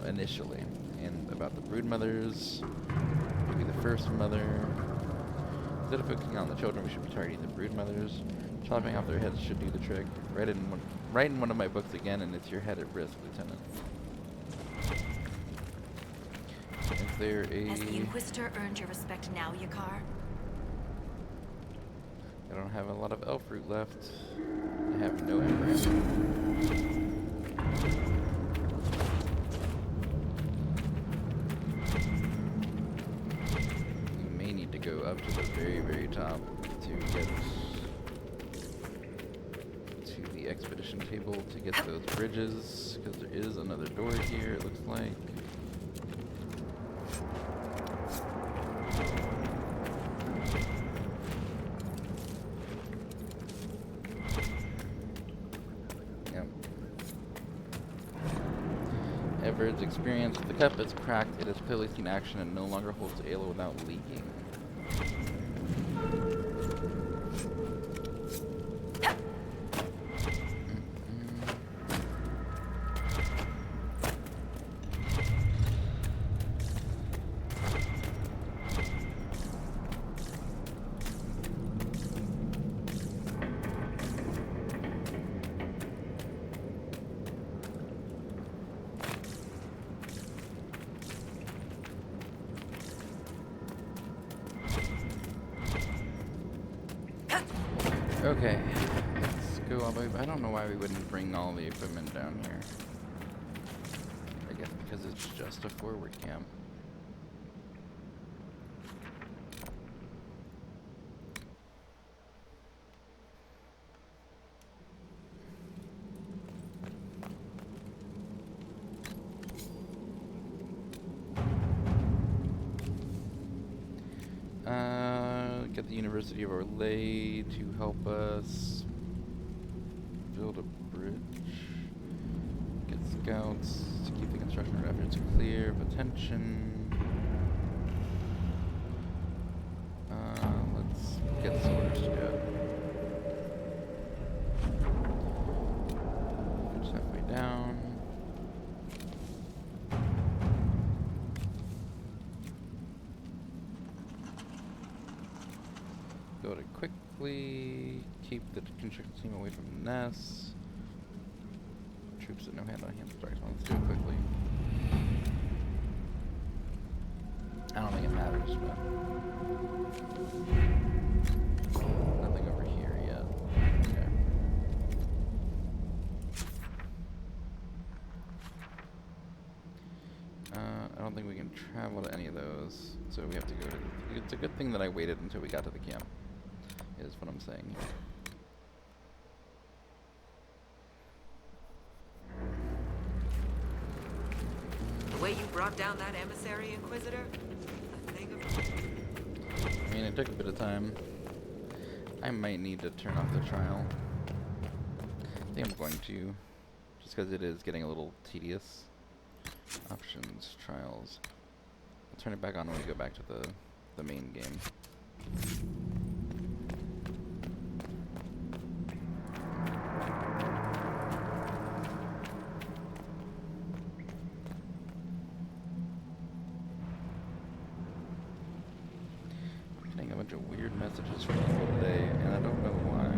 initially. And about the Broodmothers, maybe the First Mother. Instead of focusing on the children, we should be targeting the Broodmothers. Chopping off their heads should do the trick. Write in one of my books again, and it's your head at risk, Lieutenant. Is there a... Has the Inquisitor earned your respect now, Yakar? I don't have a lot of elf fruit left. I have no ember. You may need to go up to the very, very top to get to the expedition table to get those bridges, because there is another door here, it looks like. Everard's experience with the cup is cracked. It has clearly seen action and no longer holds ale without leaking. Okay, let's go all the way. I don't know why we wouldn't bring all the equipment down here. I guess because it's just a forward camp. Get the University of Orlais to help us build a bridge. Get scouts to keep the construction efforts clear of attention. Let's get soldiers to do it. Just halfway down. Go to quickly keep the construction team away from nests. Troops that know hand on hand strikes. Let's do it quickly. I don't think it matters, but nothing over here yet. Okay. I don't think we can travel to any of those, so we have to go to. It's a good thing that I waited until we got to the camp. Is what I'm saying here. The way you brought down that emissary, Inquisitor? A thing of... I mean, it took a bit of time. I might need to turn off the trial. I think I'm going to, just because it is getting a little tedious. Options, trials. I'll turn it back on when we go back to the the main game. I'm getting a bunch of weird messages from people today, and I don't know why.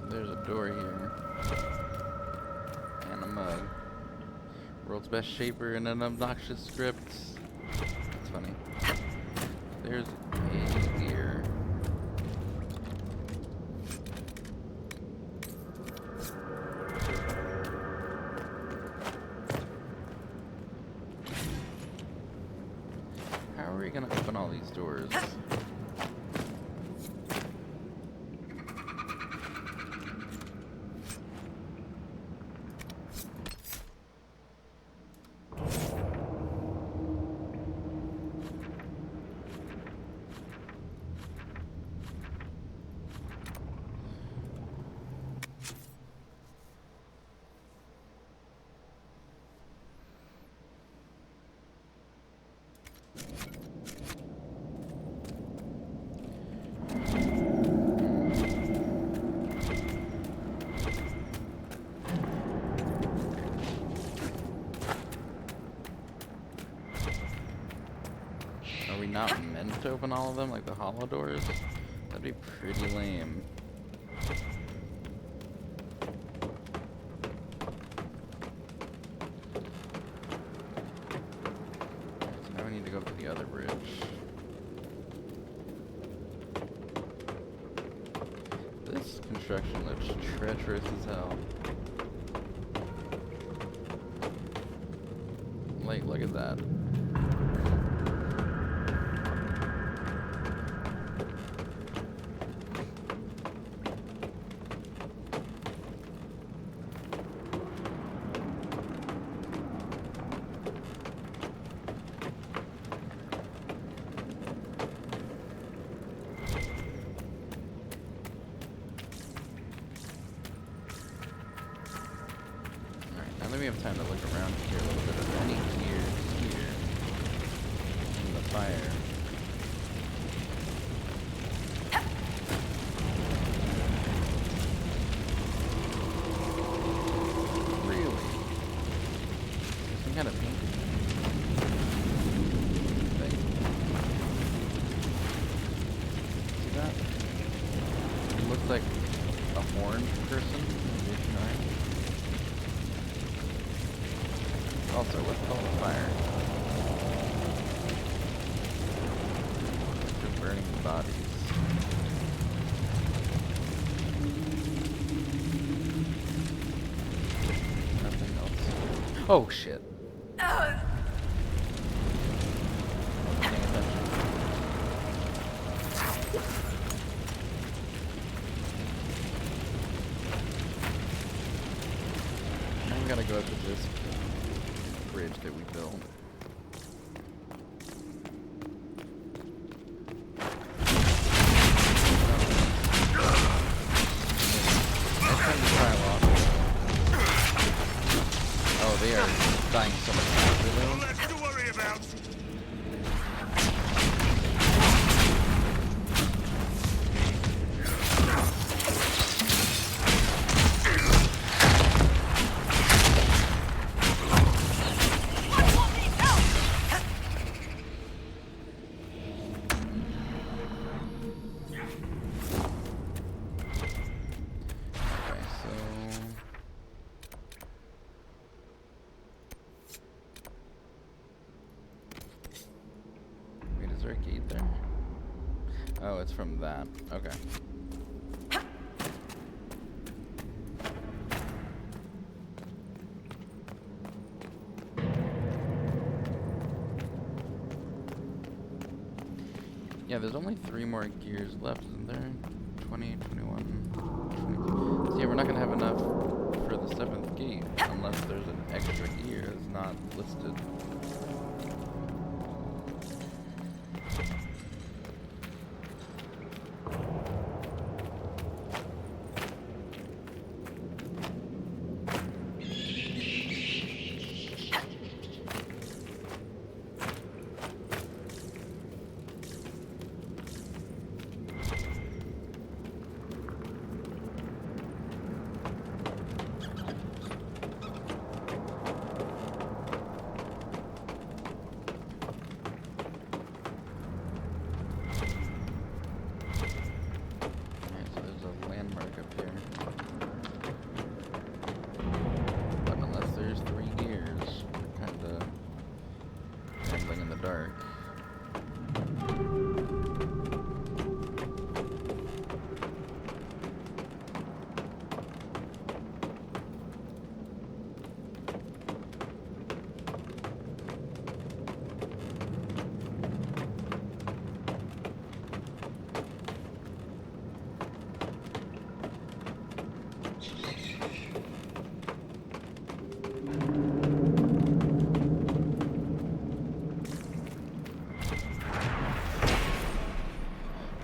There's a door here. And a mug. World's best shaper and an obnoxious script. That's funny. There's a ear. How are we gonna open all these doors? Are we not meant to open all of them like the hollow doors? That'd be pretty lame. So now we need to go up to the other bridge. This construction looks treacherous as hell. Like, look at that. Now that we have time to look around here a little bit, are there any gears here in the fire? Really? Some kind of painting thing. See that? It looks like a horned person. Also, what's called a fire? Just burning the bodies. Nothing else. Oh shit. Paying attention. Now we gotta go to this bridge that we built. Nice time to pile off. Oh, they are dying so much faster though. Less to worry about. Oh, it's from that. Okay. Yeah, there's only 3 more gears left, isn't there? 20, 21, 22. So yeah, we're not gonna have enough for the 7th gate unless there's an extra gear that's not listed.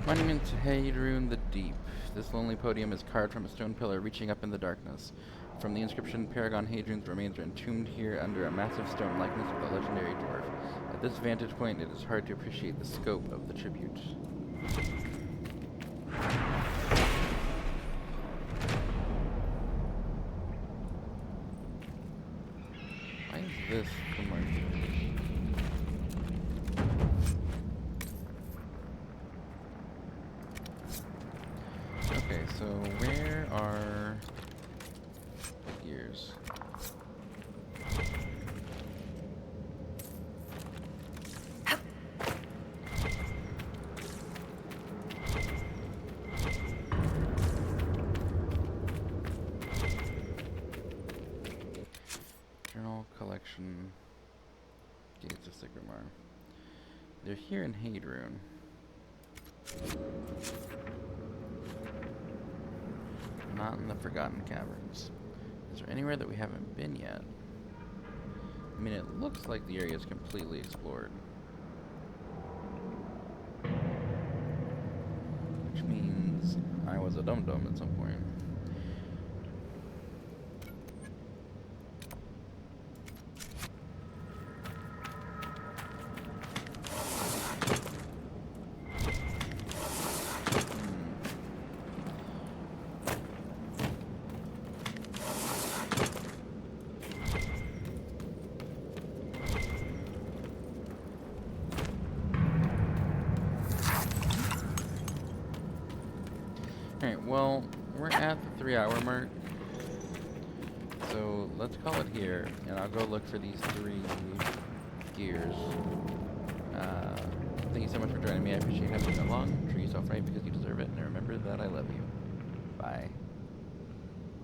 Monument to Hadrun the Deep. This lonely podium is carved from a stone pillar reaching up in the darkness. From the inscription, Paragon Hadrun's remains are entombed here under a massive stone likeness of the legendary dwarf. At this vantage point, it is hard to appreciate the scope of the tribute. Why is this the marker? Okay, so where are the gears? Journal collection. Gates of Sigramar. They're here in Hadrun. Not in the Forgotten Caverns. Is there anywhere that we haven't been yet? I mean, it looks like the area is completely explored. Which means I was a dum-dum at some point. Alright, well, we're at the 3-hour mark, so let's call it here, and I'll go look for these 3 gears. Thank you so much for joining me. I appreciate having you along. Treat yourself right because you deserve it, and remember that I love you. Bye.